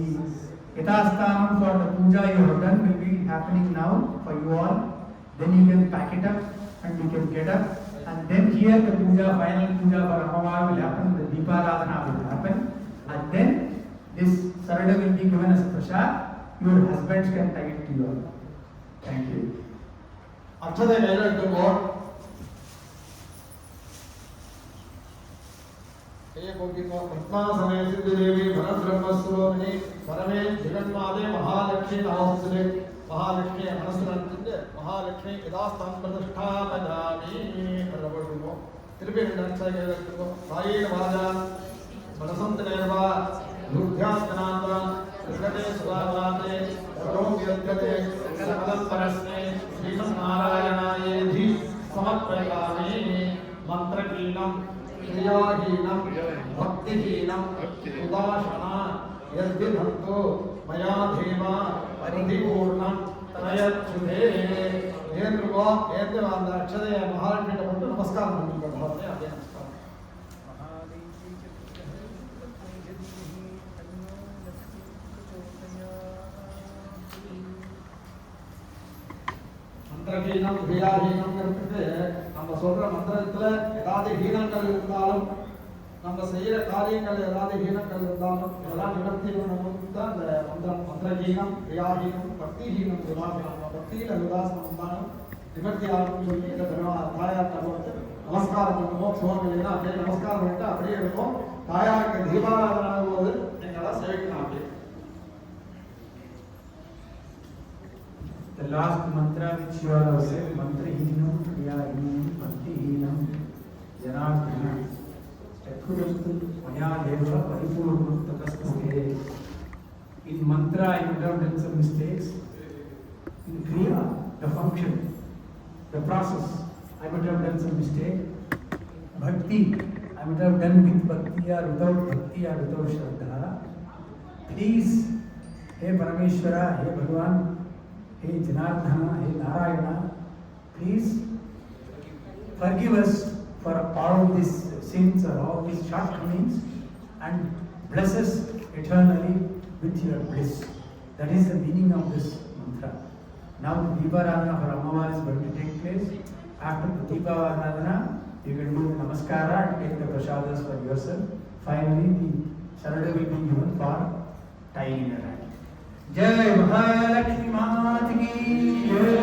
Yatasthanam for the puja you have done will be happening now for you all. Then you can pack it up and you can get up. And then here the puja, final puja for Ammavaru will happen, the Deeparadhana will happen. And then this sarada will be given as a prasad. Your husbands can take it to you all. Thank you. அர்ச்சதை கையில் எடுத்துப்போம் கையை போக்கிப்போம் பத்மாசனே சித்தி தேவி பரபிரம்மஸ்வரூபிணி பரமே ஜெகன்மாதே மகாலட்சுமி நமஸ்தே மகாலட்சுமி மனசுல நினைச்சிட்டு மகாலட்சுமி யதாஸ்தானம் பிரதிஷ்டாபயாமி அதில் போட்டுருவோம் திருப்பி ரெண்டு அர்ச்சதை கையில் எடுத்துப்போம் சாயீன வாஜா மனசந்தனேவா ருத்யாஸ்தனாந்தா விகடே சுதாவாதே சரோக்யத்யதே சகலம் பரஸ்மே श्रीमन्नारायणायेधि समर्पयामि मंत्रहीनं क्रियाहीनं भक्तिहीनं उदासना यद्विधन्तो मया देवा परिपूर्णं तनयच्छुभे ஏந்திருவோ ஏந்திர அந்த அக்ஷதையை மகாலட்சுமியிட்ட போட்டு நமஸ்காரம் பண்ணிக்கோ பகவானே அதே நமஸ்காரம் மந்திரஹீனம் கிரியாஹீனம்ங்கிறது நம்ம சொல்ற மந்திரத்துல ஏதாவது ஹீனங்கள் இருந்தாலும் நம்ம செய்யற காரியங்கள் ஏதாவது ஹீனங்கள் இருந்தாலும் இதெல்லாம் நிவர்த்தி பண்ணணும் தான் இந்த மந்திரஹீனம் கிரியாஹீனம் பக்திஹீனம் உதாசனம் பக்தியில உதாசனம் இருந்தாலும் நிவர்த்தி ஆகணும்னு சொல்லி இந்த தாயார்கிட்ட போட்டு நமஸ்காரம் பண்ணுவோம் சுவாமினா அப்படியே நமஸ்காரம் பண்ணிட்டு அப்படியே இருக்கும் தாயாருக்கு தீபாராதனை ஆகும்போது நீங்களாம் சேவிக்கணும் அப்படியே. The last mantra which you all have said, mantrahinam, kriyahinam, bhaktihinam, janardhanam, chakkurastu maya deva paripurnam tapastate. In mantra I would have done some mistakes. In kriya, the function, the process, I would have done some mistake. Bhakti, I would have done with bhakti or without bhakti or without shraddha. Please, Hey Parameshwara, Hey Bhagavan, Hey Janardhana, Hey Narayana, please forgive us for all these sins or all these shortcomings and bless us eternally with your bliss. That is the meaning of this mantra. Now the Deeparadhana for Ammavaru is going to take place. After the Deeparadhana, you can do the Namaskara and take the prasadas for yourself. Finally, the Sarada will be given for tying in the hand. जय महालक्ष्मी मात की जय।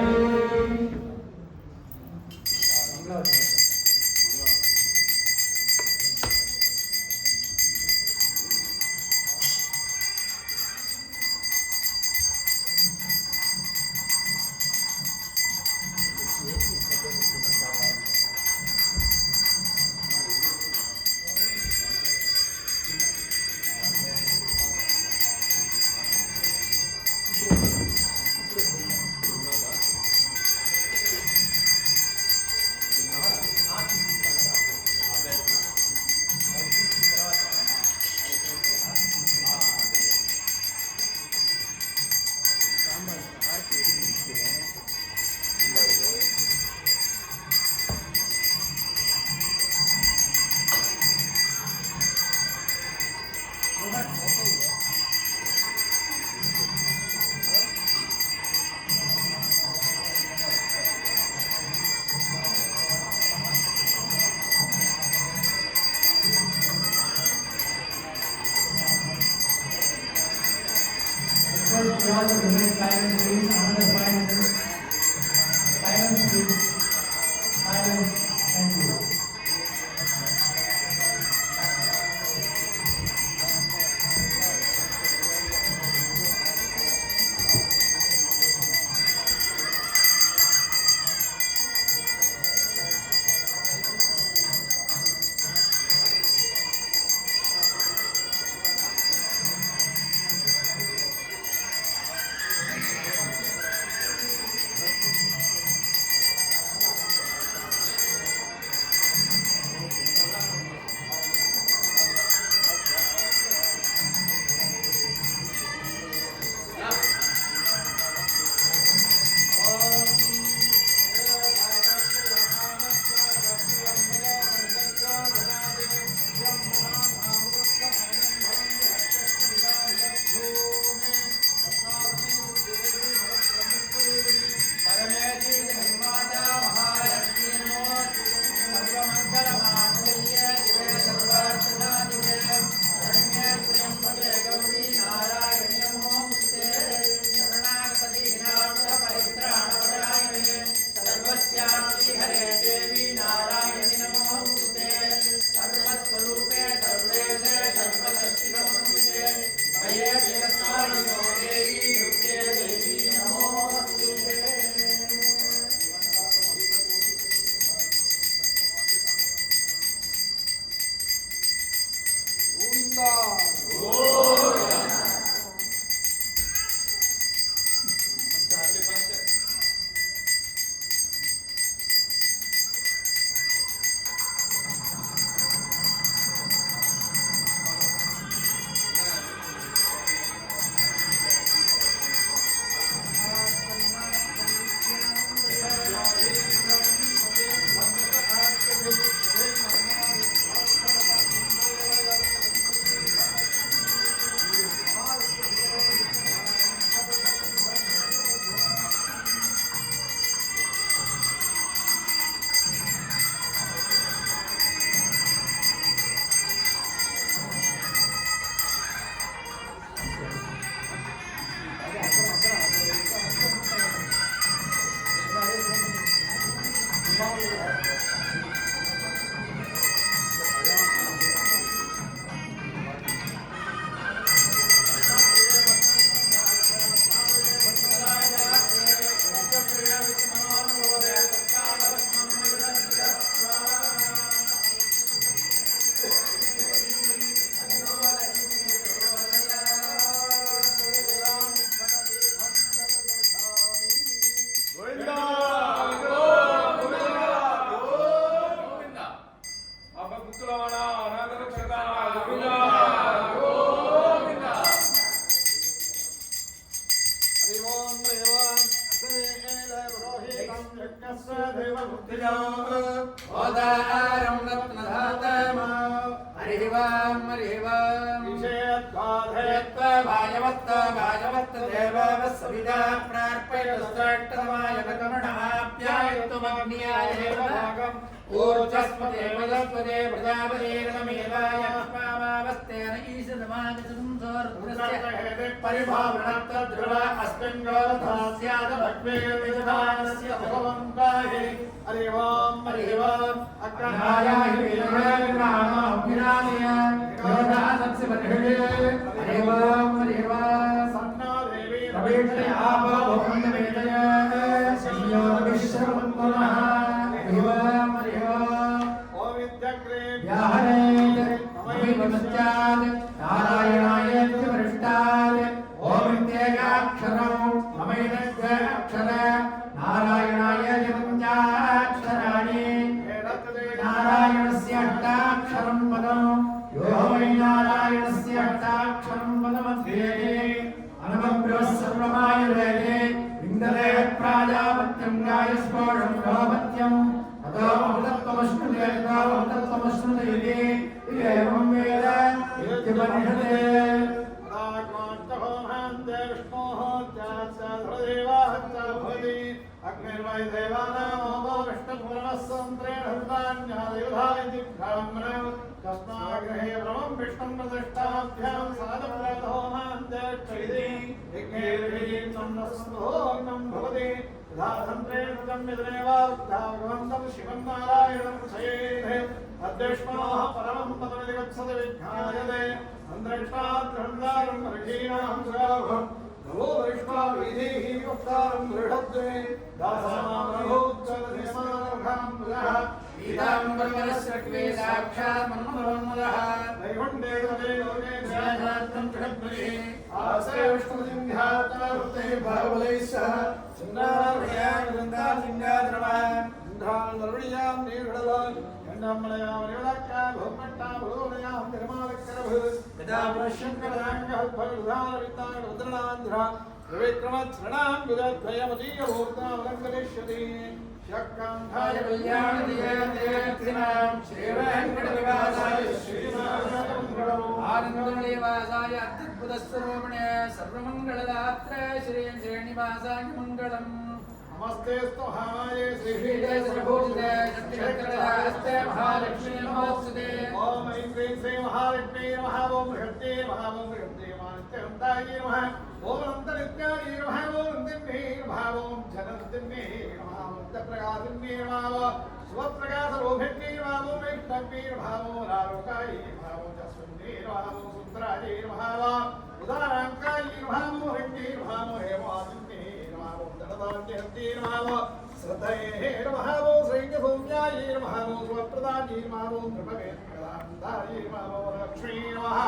గోవిందా గోవిందా అపముక్తులవాణ అనాథ రక్షక గోవిందా గోవిందా హరి ఓం దేవం అగ్నేల పురోహితం యజ్ఞస్య దేవముక్తియో ఓదారం రత్నధాతమ హరి ఓం విషయద్వాధయత్వ భాజవత్త దేవవ సవిదా ప్రార్పయతస్త్రట్టమాయ కమణాప్యాయత్వమగ్నియాయ దేవభాగం ఊర్జస్పదే పదస్పదే ప్రజాపదే రమేవాయ పావావస్తేన ఈశదమాగతం సోర్ధస్య పరిభావనత్తద్రువ అస్మిన్ గోధాస్యాద భగ్వే విదధానస్య భగవంతాహి హరి ఓం అగ్రహాయ విరామయ యోధాసస్య పరిహృదే హరి ఓం సన్నాదేవి రవేక్షయ ఆపవోందవేదయ శ్రీయో విశ్రవంతనః హరి ఓం ఓ విద్యగ్రే వ్యాహరేత్ నమైవమత్యాత్ నారాయణాయేతి పృష్టాత్ ఓం ఇత్యేకాక్షరం నమైనస్యాక్షర నారాయణాయేతి పంచాక్షరాణి నారాయణస్య అష్టాక్షరం పదం యో వై నారాయణస్య అష్టాక్షరం పదమధ్యేతే అనమభ్యః సర్వమాయురేతే ఇందరే ప్రాజాపత్యం గాయస్పోషం గోపత్యం అతో అమృతత్వమశ్నుతే అమృతత్వమశ్నుతే ఏవం వేద ఇత్యుపనిషదే అగ్నిర్వై దేవానామో విష్ణుపురమస్సంత్రేణ హృదాన్యాదేవధాయితి బ్రాహ్మణం తస్మాగ్రహే బ్రహ్మం విష్ణుం ప్రతిష్టాభ్యాం సాధప్రదోమాంతేక్షైది విఘ్నేర్విజయం సన్నస్మోగ్నం భవతి తథాతంత్రేణ కృతం యదనేవార్ధాభవంతం శివం నారాయణం సయేధే అద్వేష్మాః పరమం పదమిది గచ్చతి విఘ్నాయతే అంద్రష్టాద్రందారం పరిచీనాం సురాభం నమో వైష్ణవీధీః వక్తారం దృఢద్వే దాసమానభూత్సవధిస్మానర్ఘాం పురః పీతాంబరవరస్య సాక్షాత్ మన్మధోన్మదః వైకుంఠే గతే లోకే ధ్యానార్థం దృఢద్వే ఆసే విష్ణుసింధ్యాత్మవృతే భావలైః సహ చిన్నారయాం వృందాలింగాద్రవాన్ ఇంద్రాన్ నరుణియాం నీరుడలాన్ ఎండమ్మలయాం నివదక్కా భూమట్టా భూమలయాం నిర్మాలక్కరభు యదా ప్రశ్యంకరాంగల్పరుధారవిత్తాన్ రుద్రనాంధ్ర త్రివిక్రమత్సృణాం విదద్వయమదీయమూర్తావలంకరిష్యతి శక్కంధాయ కళ్యాణదియాం శ్రీవేంకటనివాసాయ శ్రీనాథమంగళం ఆనందనివాసాయ అత్యద్భుతస్వరూపిణే సర్వమంగళదాత్రే శ్రీనివాసాయ మంగళం నమస్తేస్తు హామాయే శ్రీపీఠే సర్వభూజితే సత్యచక్రధారస్తే మహాలక్ష్మీ నమోస్తుతే ఓం ఐం క్లీం శ్రీ మహాలక్ష్మీ నమః ఓం బృహత్తే నమః ఓం బృహత్తే మానిత్యంతాయే నమః ఓం అనంతనిత్యాయే నమః ఓం నందిన్నే నమః ఓం జననందిన్నే నమః ఓం ప్రకాశిన్నే నమః ఓం శివప్రకాశరూపిణ్ణే నమః ఓం వైష్ణవ్యే నమః ఓం రాలోకాయే నమః ఓం జస్వన్నే నమః ఓం సుందరాయే నమః ఓం ఉదారాంకాయే నమః ఓం హరిణ్యే నమః ఓం హేమాదిన్నే నమః ఓం ధనదాన్యహంతే నమః ఓం श्रद्धये नमः ओं श्रीसौम्याये नमः ओं स्वप्रदाये नमः ओं नृपवेदान्ताये नमः ओं लक्ष्मी नमः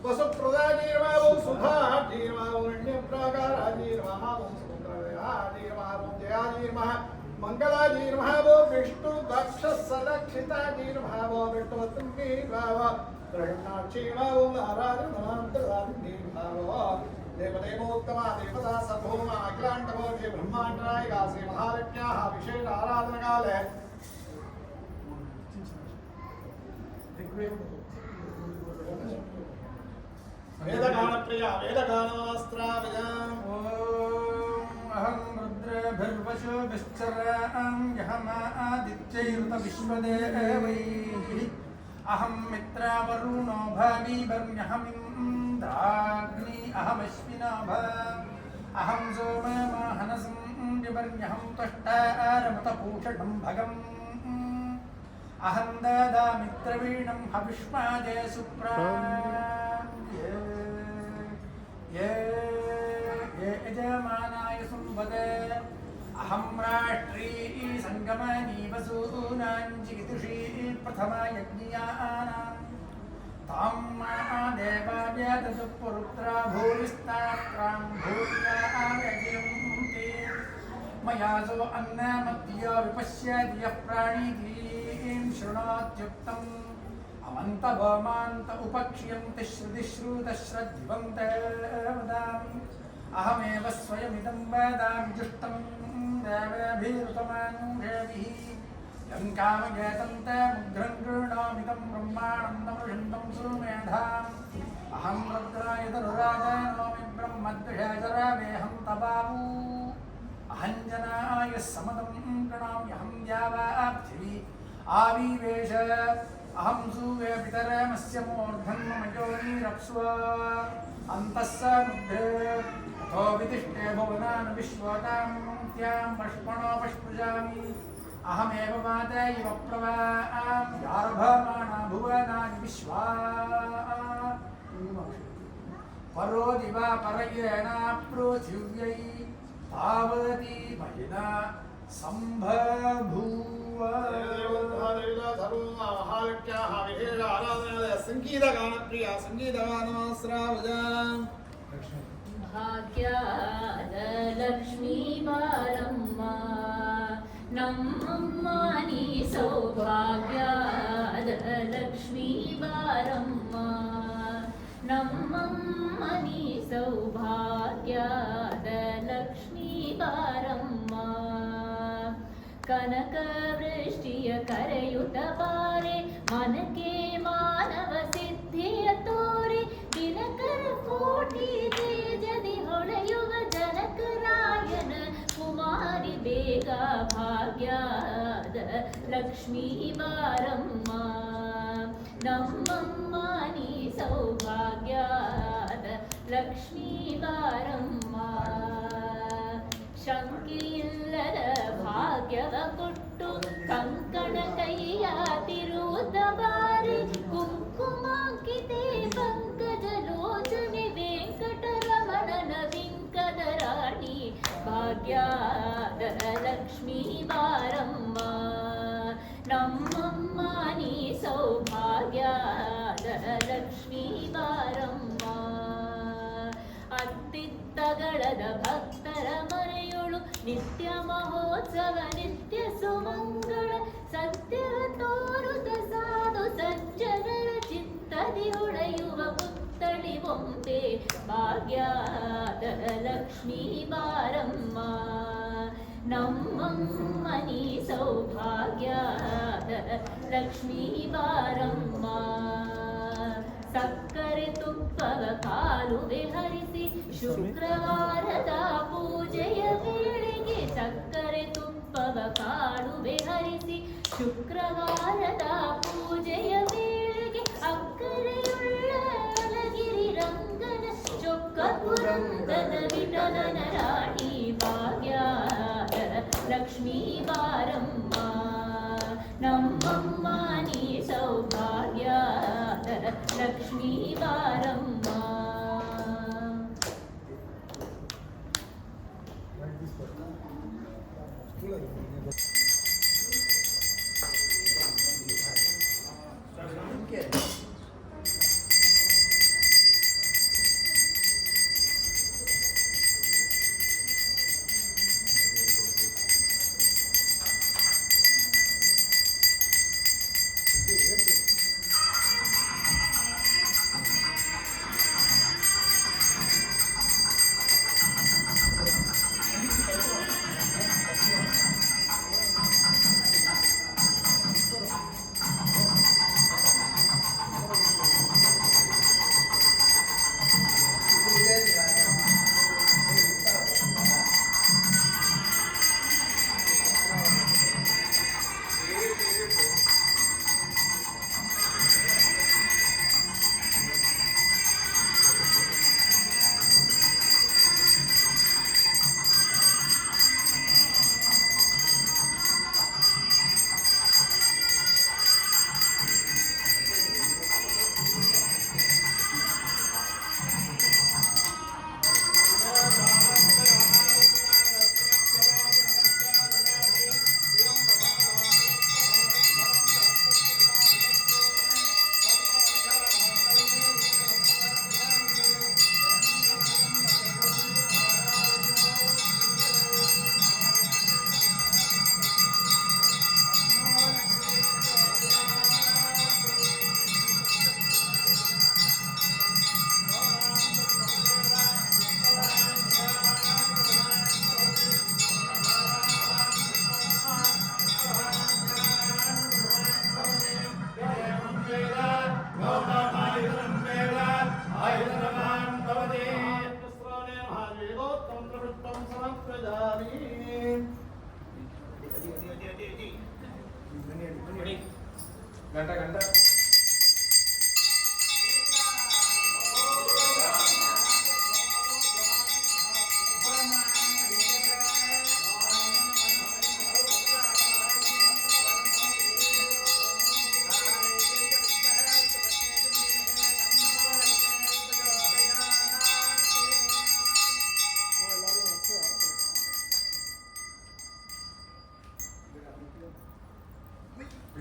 वसुप्रदाये नमः ओं सुधाये नमः ओं रण्यप्राकाराये नमः ओं समुद्रयाये नमः ओं जयाये नमः मंगलाये नमः ओं विष्णु दक्ष सदक्षिताये नमः ओं विष्णुवत्मे नमः प्रणाक्षे नमः ओं नारायण नमः नमः देवदेवोत्तमा देवता सभोमा अखिलांडभोगे ब्रह्मांडनायिका श्री महालक्ष्म्याः विशेष आराधनकाले वेदगानप्रिया वेदगानमास्त्रावयाम् अहं रुद्रभिर्वशो विश्चरां यहमादित्यैरुत विश्वदेवैः अहं मित्रावरुणो भागीवर्ण्यहमिन्द्राग्नि अहमश्विनाभ अहं सोममाहनसं विवर्ण्यहं त्वष्टारमतभूषणं भगम् अहं ददामित्रवीणं हविष्मादे सुप्रा ये यजमानाय संवदे अहं राष्ट्री संगमनी वसूनां जिगीषी प्रथमा यज्ञानां तां देवाव्यदतु पुरुत्रा भूरिस्तात्रां भूर्याव्यजयन्ति मयासो अन्नमद्य विपश्यति यः प्राणिधीं शृणोत्युक्तम् अमन्तभौमान्त उपक्ष्यन्ति श्रुतिश्रुतश्रद्धिवन्त वदामि अहमेव स्वयमिदं वदामि जुष्टं देवभिरुतमानुषेभिः यं कामयेतं ते मुग्धं गृह्णामिदं ब्रह्माणं नमृषन्तं सुमेधाम् अहं रुद्राय तरुराजनोमि ब्रह्मद्विषजरावेहं तवामू अहञ्जनाय समदं गृणाम्यहं द्यावाप्थिवि आविवेश अहं सूवे पितरमस्य मूर्धं मम योनिरप्स्व अन्तः समुद्रे अथो वितिष्ठे भुवनान् विश्वतां त्यां पष्पणो पष्पृजामि अहमेव माता इव प्रवां यार्भमाणा भुवनानि विश्वा परो दिवा परयेण पृथिव्यै पावती महिना संभूव संगीतगानप्रिया संगीतगानमाश्रावजाम् भाग्यादलक्ष्मी बारम्म नಮ್ಮಮ್ಮ ನೀ ಸೌಭಾಗ್ಯಾದಲಕ್ಷ್ಮೀ ಬಾರಮ್ಮ ನಮ್ಮಮ್ಮ ನೀ ಸೌಭಾಗ್ಯಾದಲಕ್ಷ್ಮೀ ಬಾರಮ್ಮ ಕನಕವೃಷ್ಟಿಯ ಕರೆಯುತ ಬಾರೆ ಮನಕ್ಕೆ ಮಾನವ ಸಿದ್ಧಿಯ ತೋರೆ ದಿನಕರ ಕೋಟಿ ತೇಜದಿ ಹೊಳೆಯುವ ಜನಕರಾಯನ ಕುಮಾರಿ ಬೇಗ ಭಾಗ್ಯದ ಲಕ್ಷ್ಮೀ ಬಾರಮ್ಮ ನಮ್ಮಮ್ಮ ನೀ ಸೌಭಾಗ್ಯದ ಲಕ್ಷ್ಮೀ ಬಾರಮ್ಮ ಶಂಕೆಯಿಲ್ಲದ ಭಾಗ್ಯವ ಕೊಟ್ಟು ಕಂಕಣ ಕೈಯ ತಿರುವುದ ಬಾರಿ ಕುಂಕುಮಾಂಕಿತೆ ಪಂಕಜ ಲೋಚನೆ ವೆಂಕಟರಮಣನ ವಿಂಕದ ರಾಣಿ ಭಾಗ್ಯದ ಲಕ್ಷ್ಮೀ ಬಾರಮ್ಮ ನಮ್ಮಮ್ಮ ನೀ ಸೌಭಾಗ್ಯದ ಲಕ್ಷ್ಮೀ ಬಾರಮ್ಮ ಅತ್ತಿತ್ತಗಳದ ಭಕ್ತರ ಮನೆಯೊಳು ನಿತ್ಯ ಮಹೋತ್ಸವ ನಿತ್ಯ ಸುಮಂಗಳ ಸತ್ಯವ ತೋರುತ ಸಾಧು ಸಜ್ಜನರ ಚಿತ್ತದಿ ಹೊಳೆಯುವ ಪುತ್ತಳಿ ಬೊಂಬೆ ಭಾಗ್ಯದ ಲಕ್ಷ್ಮೀ ಬಾರಮ್ಮ ನಮ್ಮಮ್ಮ ನೀ ಸೌಭಾಗ್ಯದ ಲಕ್ಷ್ಮೀ ಬಾರಮ್ಮ ಸಕ್ಕರೆ ತುಪ್ಪವ ಕಾಲುವೆ ಹರಿಸಿ ಶುಕ್ರವಾರದ ಪೂಜೆಯ ವೇಳೆಗೆ ಸಕ್ಕರೆ ತುಪ್ಪವ ಕಾಲುವೆ ಹರಿಸಿ ಶುಕ್ರವಾರದ ಪೂಜೆಯ ವೇಳೆಗೆ ಅಕ್ಕರೆಯುಳ್ಳ ಅಲಗಿರಿ ರಂಗನ ಚೊಕ್ಕ ಪುರಂದದ ವಿಠಲನ ರಾಣಿ ಭಾಗ್ಯದ ಲಕ್ಷ್ಮೀ ಬಾರಮ್ಮ ನಮ್ಮಮ್ಮ ನೀ ಸೌಭಾಗ್ಯದ ಲಕ್ಷ್ಮೀ ಬಾರಮ್ಮ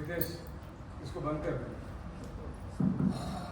रितेश इसको बंद कर दे